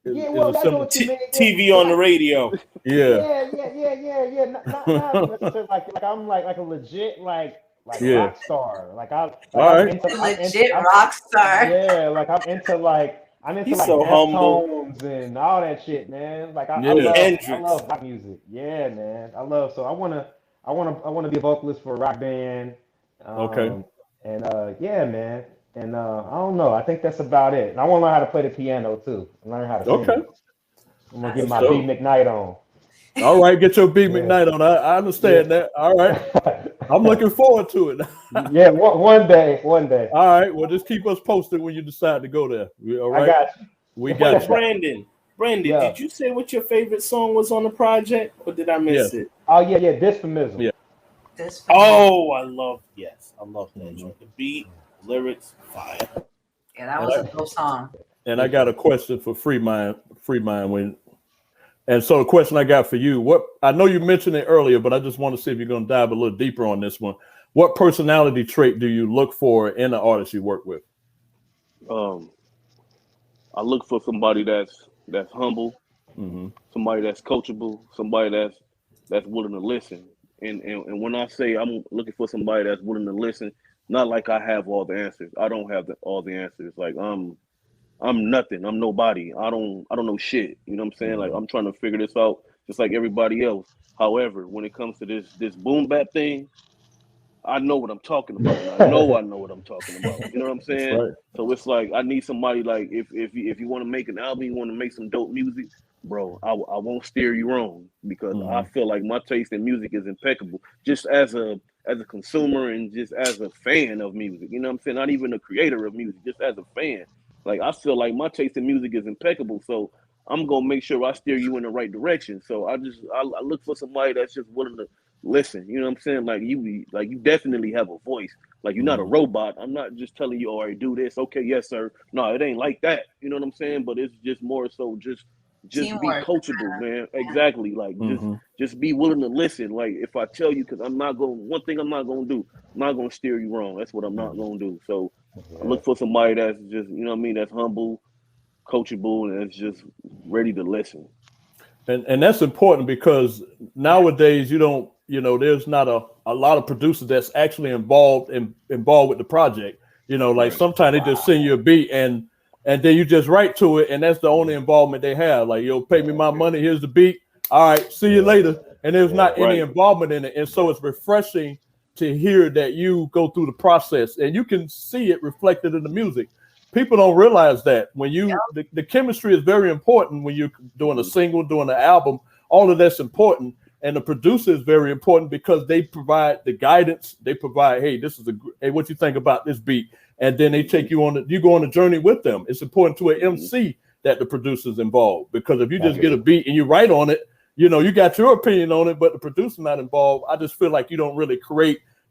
know what you mean. TV on the radio. Yeah. yeah. Not necessarily like I'm like a legit like Yeah. rock star. Like All right. Legit rock star. Yeah, like I'm into He's like so humble. Deftones and all that shit, man. Like I Yeah. Hendrix. love rock music. Yeah, man. So I wanna be a vocalist for a rock band. Okay. And yeah, man. And I don't know. I think that's about it. And I want to learn how to play the piano too. Learn how to sing. Okay. I'm gonna get That's my dope. B McKnight on. All right, get your B Yeah. McKnight on. I understand that. All right. I'm looking forward to it. Yeah, one day. All right. Well, just keep us posted when you decide to go there. All right. I got you. We got you. Brandon, Yeah. did you say what your favorite song was on the project, or did I miss it? Oh yeah, Dysphomism. Yeah. Oh, I love that joint. The beat, lyrics, fire. Yeah, that was a dope song. And I got a question for Free Mind. And so the question I got for you, I know you mentioned it earlier, but I just want to see if you're going to dive a little deeper on this one. What personality trait do you look for in an artist you work with? I look for somebody that's humble, somebody that's coachable, somebody that's willing to listen. And when I say I'm looking for somebody that's willing to listen, not like I have all the answers. I don't have all the answers. Like I'm nothing. I'm nobody. I don't know shit. You know what I'm saying? Like I'm trying to figure this out just like everybody else. However, when it comes to this boom bap thing, I know what I'm talking about. And I know what I'm talking about. You know what I'm saying? Right. So it's like I need somebody like if you want to make an album, you want to make some dope music, bro, I won't steer you wrong because I feel like my taste in music is impeccable. Just as a consumer and just as a fan of music. You know what I'm saying? Not even a creator of music, just as a fan. Like I feel like my taste in music is impeccable. So I'm gonna make sure I steer you in the right direction. So I look for somebody that's just willing to listen. You know what I'm saying? Like you definitely have a voice. Like you're not a robot. I'm not just telling you, all right, do this. Okay, yes, sir. No, it ain't like that. You know what I'm saying? But it's just more so just Teamwork. be coachable, man. Exactly. Like just be willing to listen. Like if I tell you, because one thing I'm not gonna do, I'm not gonna steer you wrong. That's what I'm not gonna do. So I look for somebody that's just, you know what I mean, that's humble, coachable, and that's just ready to listen. And that's important because nowadays there's not a lot of producers that's actually involved with the project. Like sometimes they just send you a beat and then you just write to it, and that's the only involvement they have. Like, yo, pay me my money, here's the beat. All right, see you later. And there's not any involvement in it. And so it's refreshing to hear that you go through the process and you can see it reflected in the music. People don't realize that when the chemistry is very important when you're doing a single, doing an album, all of that's important. And the producer is very important because they provide the guidance. They provide, hey, what you think about this beat? And then they take you you go on a journey with them. It's important to an MC that the producer's involved, because if you just get a beat and you write on it, you got your opinion on it, but the producer's not involved. I just feel like you don't really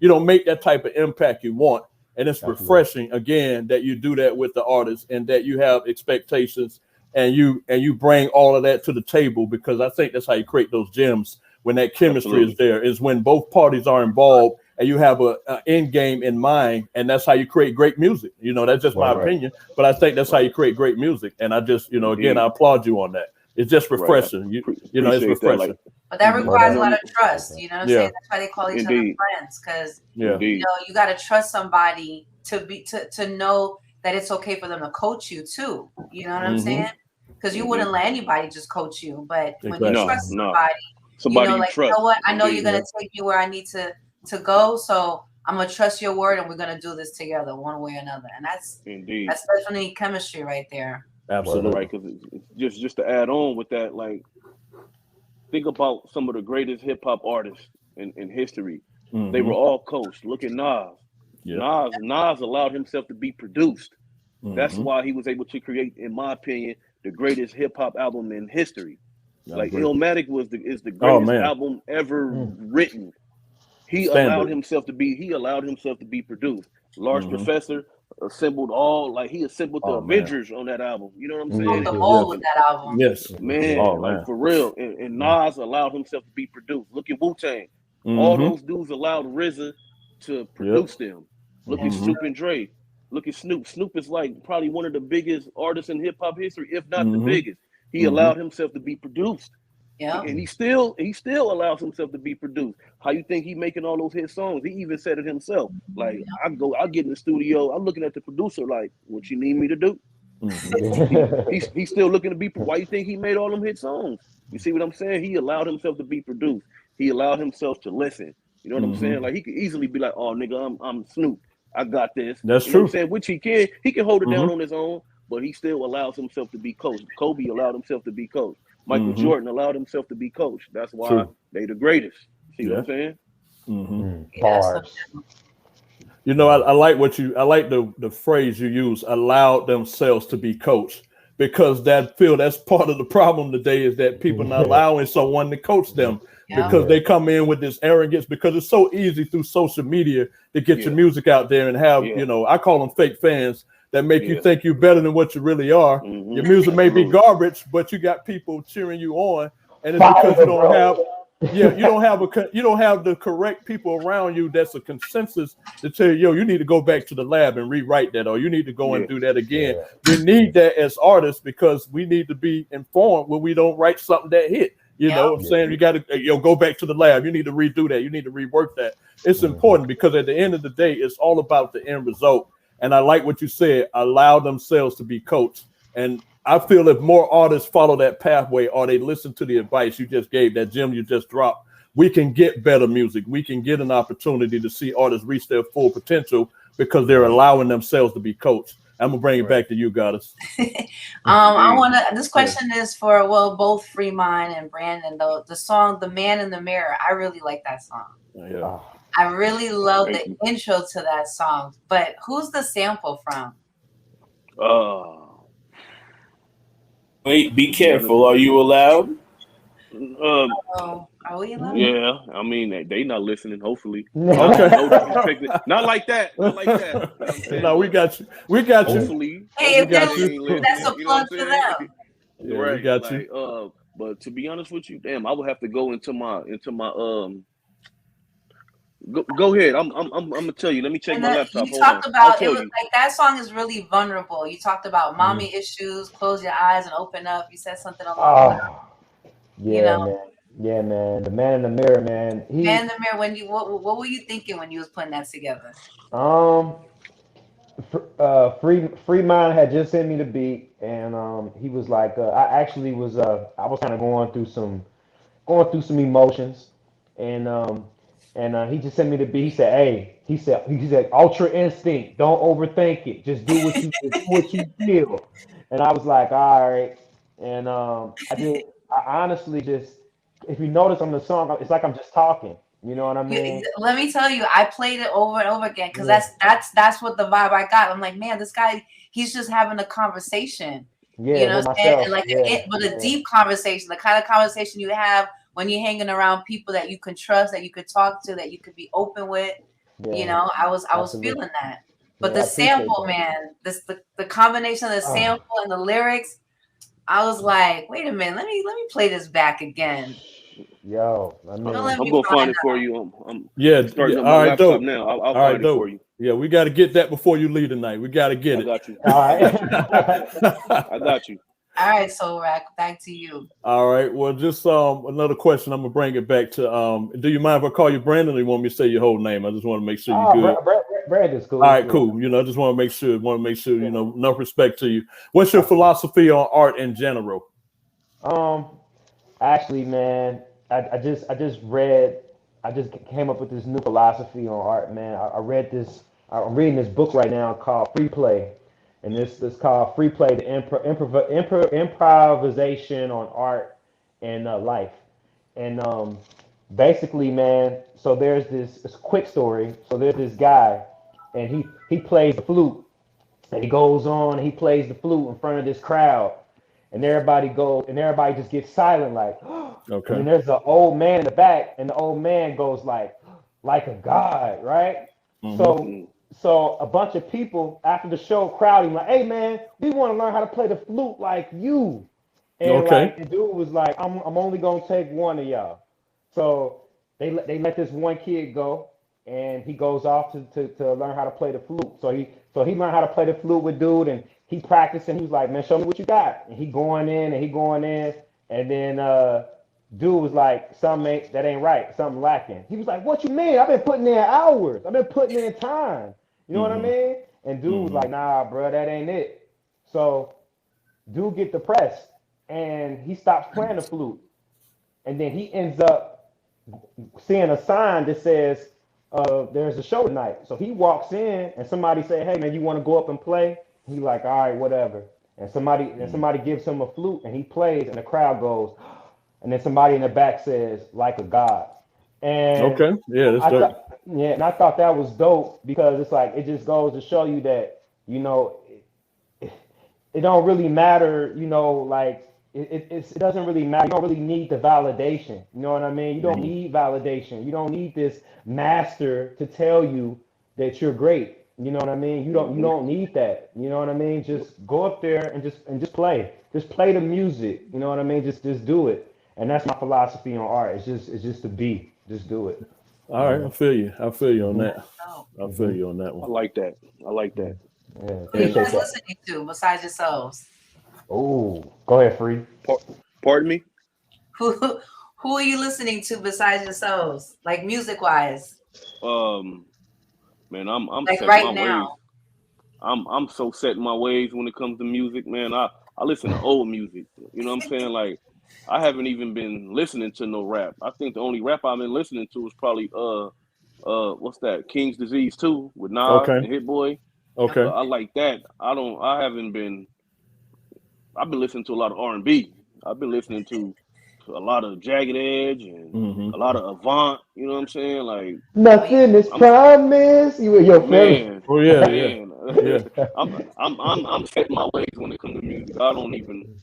you don't make that type of impact you want. And it's refreshing, again, that you do that with the artist and that you have expectations and you bring all of that to the table, because I think that's how you create those gems. When that chemistry is there, is when both parties are involved and you have an end game in mind, and that's how you create great music. That's just my opinion, but I think that's how you create great music. And I just, again, I applaud you on that. It's just refreshing. It's refreshing. But that requires a lot of trust. You know what I'm saying? That's why they call each other friends, because you got to trust somebody to know that it's okay for them to coach you too. You know what I'm saying? Because you wouldn't let anybody just coach you, but when you trust somebody you trust. You know what? I know you're gonna take me where I need to go, so I'm gonna trust your word, and we're gonna do this together, one way or another. And that's definitely chemistry right there. Absolutely. Right, because just to add on with that, like, think about some of the greatest hip hop artists in history. They were all coached. Look at Nas. Nas allowed himself to be produced. That's why he was able to create, in my opinion, the greatest hip hop album in history. Like Illmatic is the greatest album ever written. He allowed himself to be produced. Large Professor assembled he assembled the Avengers on that album. You know what I'm saying? The mold with that album. Yes. Man, like for real. And Nas allowed himself to be produced. Look at Wu-Tang. All those dudes allowed RZA to produce them. Look at Snoop and Dre. Look at Snoop. Snoop is like probably one of the biggest artists in hip hop history, if not the biggest. He allowed himself to be produced. Yeah. And he still allows himself to be produced. How you think he making all those hit songs? He even said it himself. Like I get in the studio, I'm looking at the producer like, what you need me to do? He's still looking to be. Why you think he made all them hit songs? You see what I'm saying? He allowed himself to be produced. He allowed himself to listen. You know what I'm saying? Like he could easily be like, oh nigga, I'm Snoop. I got this. That's you know true. What I'm saying? Which he can hold it down on his own, but he still allows himself to be coached. Kobe allowed himself to be coached. Michael Jordan allowed himself to be coached. That's why they the greatest. See what I'm saying? Bars. You know, I like I like the phrase you use, allowed themselves to be coached, because that's part of the problem today is that people not allowing someone to coach them because they come in with this arrogance, because it's so easy through social media to get your music out there and have, you know, I call them fake fans that make you think you're better than what you really are. Your music may be garbage, but you got people cheering you on, and it's because you don't have you don't have the correct people around you that's a consensus to tell you, yo, you need to go back to the lab and rewrite that, or you need to go and do that again. We need that as artists because we need to be informed when we don't write something that hit. You know what I'm saying? You got to go back to the lab. You need to redo that. You need to rework that. It's important because at the end of the day, it's all about the end result. And I like what you said, allow themselves to be coached. And I feel if more artists follow that pathway or they listen to the advice you just gave, that gem you just dropped, we can get better music. We can get an opportunity to see artists reach their full potential because they're allowing themselves to be coached. I'm gonna bring it back to you, Goddess. This question is for both Free Mind and Brandon. The song "The Man in the Mirror." I really like that song. Yeah. I really love the intro to that song. But who's the sample from? Wait, be careful. Are you allowed? Are we allowed? Yeah, I mean they not listening. Hopefully, Okay. Not like that. Not like that. You know no, we got you. We got you. Hopefully, hey, that's a plug for them. Yeah, right, we got you. But to be honest with you, damn, I would have to go into my Go ahead. I'm gonna tell you. Let me check my laptop. You talked about it was like that song is really vulnerable. You talked about mommy issues. Close your eyes and open up. You said something along Yeah, man. The Man in the Mirror, man. Man in the Mirror. When what were you thinking when you was putting that together? Free Mind had just sent me the beat, and he was like, I actually was I was kind of going through some emotions, and he just sent me the beat. He said, "Hey," he said, "Ultra instinct. Don't overthink it. Just do what you feel." And I was like, "All right." And I honestly just, if you notice on the song, it's like I'm just talking. You know what I mean? Let me tell you, I played it over and over again because that's what the vibe I got. I'm like, man, this guy, he's just having a conversation. Yeah, you know what I'm saying? Like, but a yeah. deep conversation, the kind of conversation you have when you're hanging around people that you can trust, that you could talk to, that you could be open with. Yeah, you know, I was feeling that. But the sample, man, the combination of the sample and the lyrics, I was like, wait a minute, let me play this back again. Yo, I'm gonna find it for you. I'm starting up all my right, laptop dope. now. I'll all right, find dope. it for you. Yeah, we got to get that before you leave tonight. We got to get it. I got you. All right. I got you. All right, so Rack, back to you. All right. Well, just another question. I'm gonna bring it back to. Do you mind if I call you Brandon, or you want me to say your whole name? I just want to make sure you're good. Brandon's cool. All right, cool. You know, I just want to make sure. You know, enough respect to you. What's your philosophy on art in general? Actually, man, I just came up with this new philosophy on art, man. I'm reading this book right now called Free Play, and this is called Free Play: The Improvisation on Art and Life. And basically, man, so there's this quick story. So there's this guy, and he plays the flute, and he goes on and he plays the flute in front of this crowd. And everybody just gets silent, like, okay. And then there's an old man in the back, and the old man goes like a god, right? Mm-hmm. So a bunch of people after the show crowd him like, hey man, we want to learn how to play the flute like you. And like the dude was like, I'm only gonna take one of y'all. So they let this one kid go, and he goes off to learn how to play the flute. So he learned how to play the flute with dude, and he practiced, and he was like, man, show me what you got. And he going in, and then dude was like, that ain't right, something lacking. He was like, what you mean? I've been putting in hours. I've been putting in time. You know what I mean? And dude was like, nah, bro, that ain't it. So dude get depressed and he stops playing the flute. And then he ends up seeing a sign that says, there's a show tonight. So he walks in and somebody say, hey man, you want to go up and play? He like, all right, whatever. And somebody gives him a flute and he plays and the crowd goes, and then somebody in the back says, like a god. And that's dope. And I thought that was dope because it's like, it just goes to show you that, you know, it don't really matter, you know, like it doesn't really matter. You don't really need the validation. You know what I mean? You don't need validation. You don't need this master to tell you that you're great. You know what I mean? You don't need that. You know what I mean? Just go up there and just play. Just play the music. You know what I mean? Just do it. And that's my philosophy on art. It's just to be. Just do it. All right, I feel you on that. I feel you on that one. I like that. Yeah. Who are you guys listening to besides yourselves? Oh, go ahead, Free. Pardon me? Who are you listening to besides yourselves? Like music wise? Man, I'm like set right my now. ways. I'm so set in my ways when it comes to music, man. I listen to old music. You know what I'm saying? Like I haven't even been listening to no rap. I think the only rap I've been listening to is probably what's that? King's Disease 2 with Nas and Hit Boy. Okay. I like that. I've been listening to a lot of R&B. I've been listening to a lot of Jagged Edge and a lot of Avant. You know what I'm saying? Like nothing is promised. You and your man. Oh yeah. I'm setting my ways when it comes to music. I don't even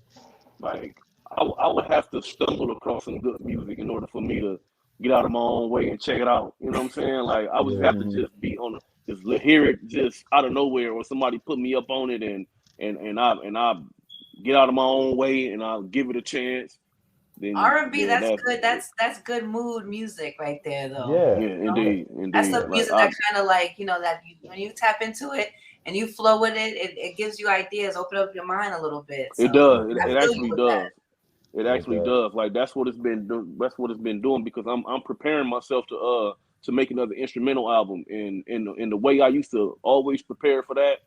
like. I would have to stumble across some good music in order for me to get out of my own way and check it out. You know what I'm saying? Like I would have to just be on, just hear it just out of nowhere, or somebody put me up on it, and I get out of my own way and I'll give it a chance. Then R&B, that's good. That's good mood music right there, though. Yeah, indeed. That's the music that kind of like, you know, that when you tap into it and you flow with it, it gives you ideas, open up your mind a little bit. So it does. It actually does. That. It actually does. Like that's what it's been doing because I'm preparing myself to make another instrumental album. And in the way I used to always prepare for that,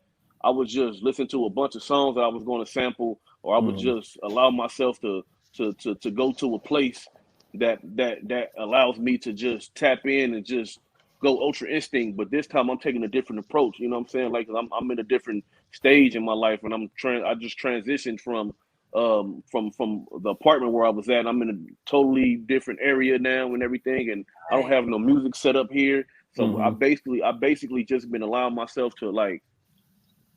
I would just listen to a bunch of songs that I was going to sample, or I would just allow myself to go to a place that allows me to just tap in and just go ultra instinct. But this time I'm taking a different approach. You know what I'm saying? Like I'm in a different stage in my life, and I just transitioned from the apartment where I was at. I'm in a totally different area now and everything, and I don't have no music set up here. So I basically just been allowing myself to, like,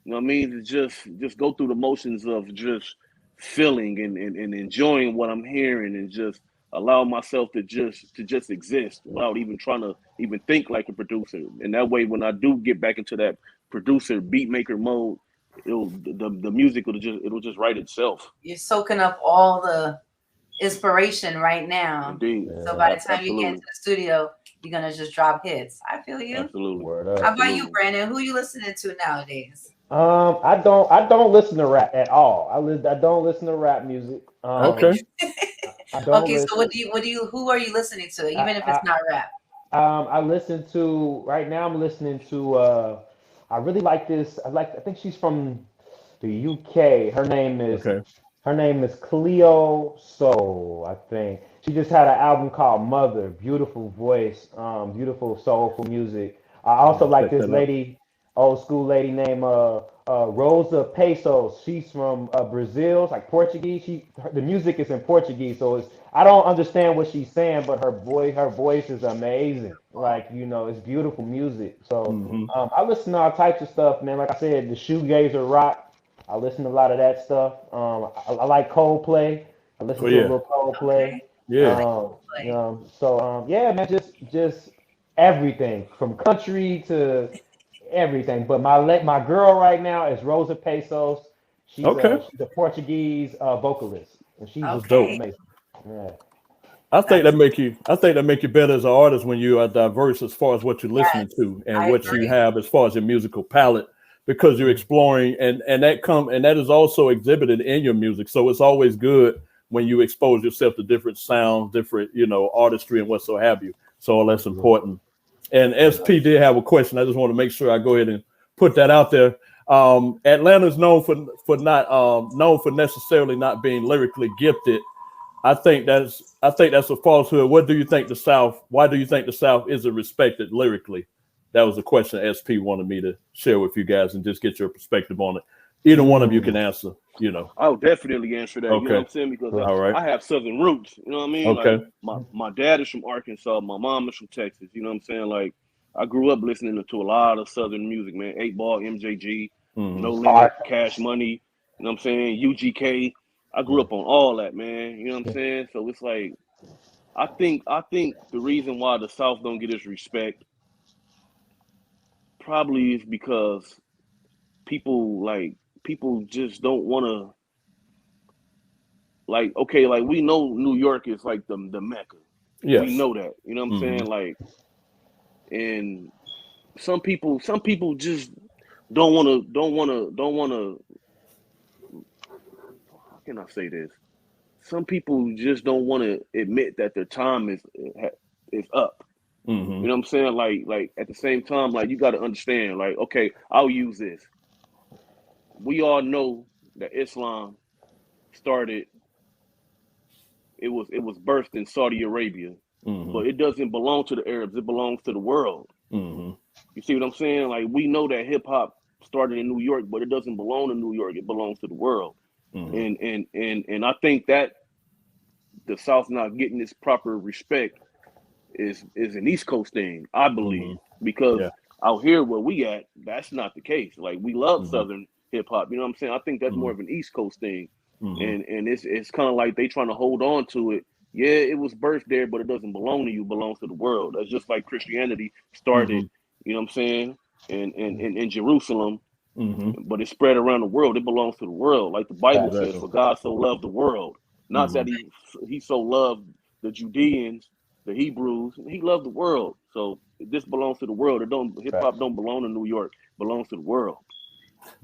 you know what I mean, to just go through the motions of just feeling and enjoying what I'm hearing, and just allow myself to just exist without even trying to even think like a producer. And that way, when I do get back into that producer beat maker mode, the music it'll just write itself. You're soaking up all the inspiration right now. Indeed. So by the time you get into the studio, you're gonna just drop hits. I feel you. Absolutely. How about you, Brandon? Who are you listening to nowadays? I don't listen to rap at all. I don't listen to rap music. Okay. Okay, so who are you listening to, even if it's not rap? Right now I'm listening to I really like this. I think she's from the UK. Her name is Cleo Soul, I think. She just had an album called Mother. Beautiful voice, beautiful soulful music. I also like this lady, old school lady named Rosa Pesos. She's from Brazil. It's like Portuguese. The music is in Portuguese, so I don't understand what she's saying, but her voice is amazing. Like, you know, it's beautiful music. So I listen to all types of stuff, man. Like I said, the shoegazer rock. I listen to a lot of that stuff. I like Coldplay. I listen to a little Coldplay. Yeah, man, just everything from country to everything. But my girl right now is Rosa Pesos. She's a Portuguese vocalist, and she's dope. Amazing. Yeah. I think that make you better as an artist when you are diverse as far as what you're listening to and what you have as far as your musical palette, because you're exploring and that is also exhibited in your music. So it's always good when you expose yourself to different sounds, different, artistry and what so have you. So all that's important. And SP did have a question. I just want to make sure I go ahead and put that out there. Atlanta's known for necessarily not being lyrically gifted. I think that's a falsehood. Why do you think the South isn't respected lyrically? That was a question SP wanted me to share with you guys and just get your perspective on it. Either one of you can answer, I'll definitely answer that. Okay. You know what I'm saying? Because I have Southern roots. You know what I mean? Okay. Like my dad is from Arkansas. My mom is from Texas. You know what I'm saying? Like I grew up listening to a lot of Southern music, man. 8-Ball, MJG, No Limit, Cash Money. You know what I'm saying? UGK. I grew up on all that, man. You know what I'm saying? So it's like, I think the reason why the South don't get its respect probably is because people just don't want to, like, okay, like we know New York is like the Mecca. Yes. We know that. You know what I'm saying? Like, and some people just don't want to. How can I say this? Some people just don't want to admit that their time is up. You know what I'm saying? Like at the same time, like you got to understand, like, okay, I'll use this. We all know that Islam started. It was birthed in Saudi Arabia, but it doesn't belong to the Arabs. It belongs to the world. You see what I'm saying? Like we know that hip hop started in New York, but it doesn't belong to New York. It belongs to the world. And I think that the South not getting its proper respect is an East Coast thing, I believe, because out here where we at, that's not the case. Like we love Southern hip hop, you know what I'm saying? I think that's more of an East Coast thing, and it's kind of like they trying to hold on to it. Yeah, it was birthed there, but it doesn't belong to you. It belongs to the world. That's just like Christianity started, you know what I'm saying, in Jerusalem. But it spread around the world. It belongs to the world. Like the Bible says, for God so loved the world. Not that he so loved the Judeans, the Hebrews. He loved the world. So this belongs to the world. Hip hop don't belong to New York. It belongs to the world.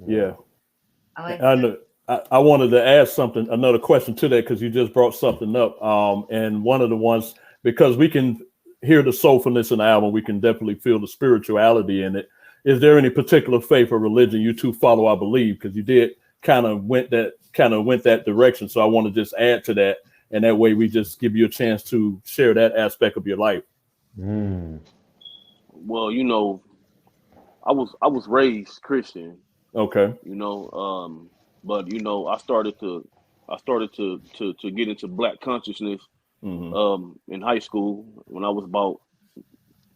Yeah. I wanted to add another question to that, because you just brought something up. And one of the ones, because we can hear the soulfulness in the album, we can definitely feel the spirituality in it. Is there any particular faith or religion you two follow? I believe, because you did kind of went that direction. So I want to just add to that, and that way we just give you a chance to share that aspect of your life. Well, I was raised Christian. Okay. But I started to get into Black consciousness in high school when I was about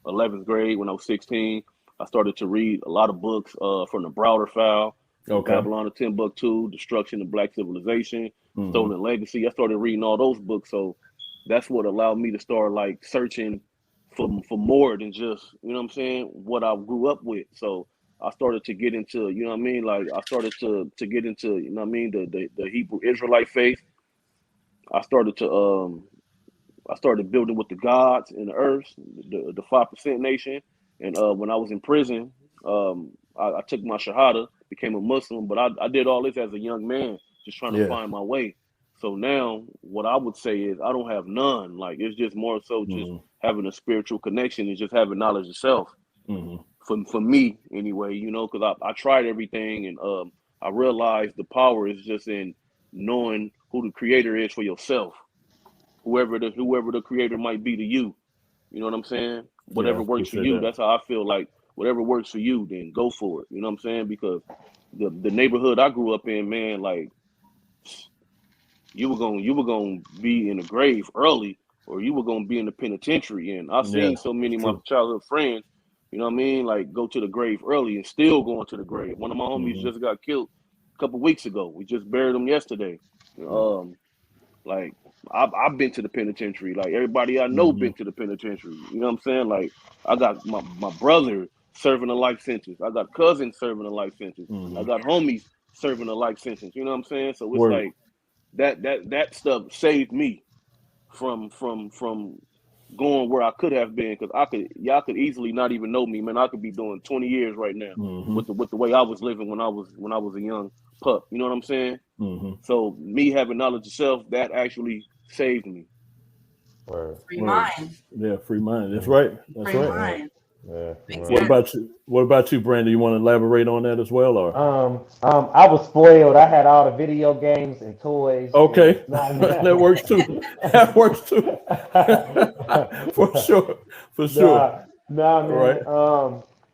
11th grade. When I was 16. I started to read a lot of books from the Browder File, Babylon of Timbuktu, Destruction of Black Civilization, Stolen Legacy. I started reading all those books, so that's what allowed me to start like searching for more than just, you know what I'm saying, what I grew up with. So I started to get into, you know what I mean, like I started to get into, you know what I mean, the Hebrew Israelite faith. I started building with the gods and the earths, the 5% nation. And when I was in prison, I took my Shahada, became a Muslim, but I did all this as a young man, just trying to find my way. So now what I would say is I don't have none. Like it's just more so just having a spiritual connection and just having knowledge of self. For me anyway, because I tried everything, and I realized the power is just in knowing who the creator is for yourself. Whoever the creator might be to you. You know what I'm saying? Whatever works for you, that's how I feel. Like whatever works for you, then go for it. You know what I'm saying? Because the neighborhood I grew up in, man, like you were gonna be in the grave early, or you were gonna be in the penitentiary. And I've seen so many of my childhood friends, you know what I mean, like go to the grave early and still going to the grave. One of my homies just got killed a couple weeks ago. We just buried him yesterday. Like I've been to the penitentiary. Like everybody I know been to the penitentiary. You know what I'm saying? Like I got my brother serving a life sentence. I got cousins serving a life sentence. I got homies serving a life sentence. You know what I'm saying? So it's like that stuff saved me from going where I could have been, because y'all could easily not even know me, man. I could be doing 20 years right now with the way I was living when I was a young pup. You know what I'm saying? Mm-hmm. So me having knowledge of self, that actually saved me. Free mind. Yeah, free mind. That's right. That's Free right. mind. Yeah. What about you? What about you, Brandon? You want to elaborate on that as well, or? I was spoiled. I had all the video games and toys. Okay, And that works too. That works too. For sure. For sure. Nah, man. Right.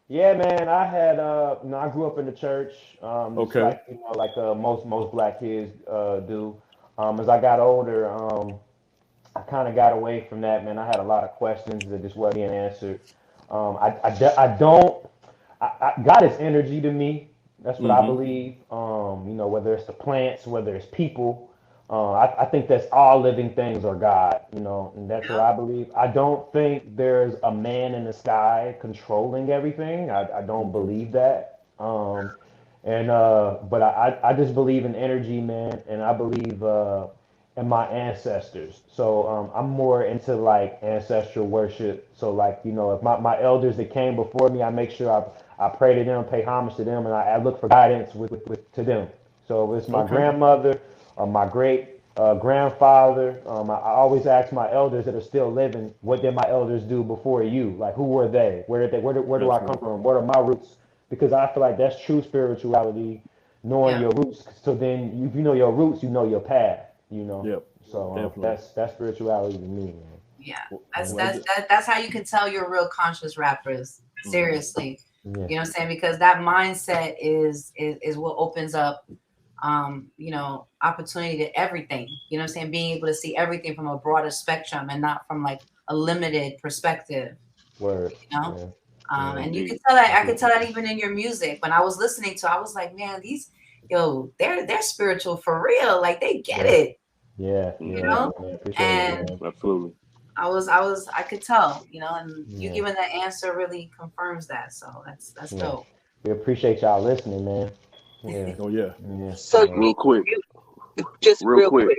Yeah, man. I had I grew up in the church. Just Okay. like most black kids do. As I got older, I kind of got away from that, man. I had a lot of questions that just weren't being answered. God is energy to me. That's what I believe. Whether it's the plants, whether it's people, I think that's all living things are God. And that's what I believe. I don't think there's a man in the sky controlling everything. I don't believe that. But I just believe in energy, man, and I believe and my ancestors. So I'm more into like ancestral worship. So like, if my elders that came before me, I make sure I pray to them, pay homage to them, and I look for guidance to them. So if it's my grandmother or my great grandfather, I always ask my elders that are still living, what did my elders do before you? Like, who were they? Where do I come from? What are my roots? Because I feel like that's true spirituality, knowing your roots. So then if you know your roots, you know your path. Yep. So that's spirituality to me, man. Yeah, that's how you can tell you're real conscious rappers. Seriously, Yeah. you know what I'm saying? Because that mindset is what opens up, opportunity to everything. You know what I'm saying? Being able to see everything from a broader spectrum and not from like a limited perspective. Word. Yeah. And you Indeed. can tell that. I could tell that even in your music. When I was listening to, I was like, man, they're spiritual for real. Like they get it. Yeah. You know? And Absolutely. I could tell, and you giving that answer really confirms that. So that's dope. We appreciate y'all listening, man. Yeah. Oh yeah. Yeah. So Real quick. just Real quick.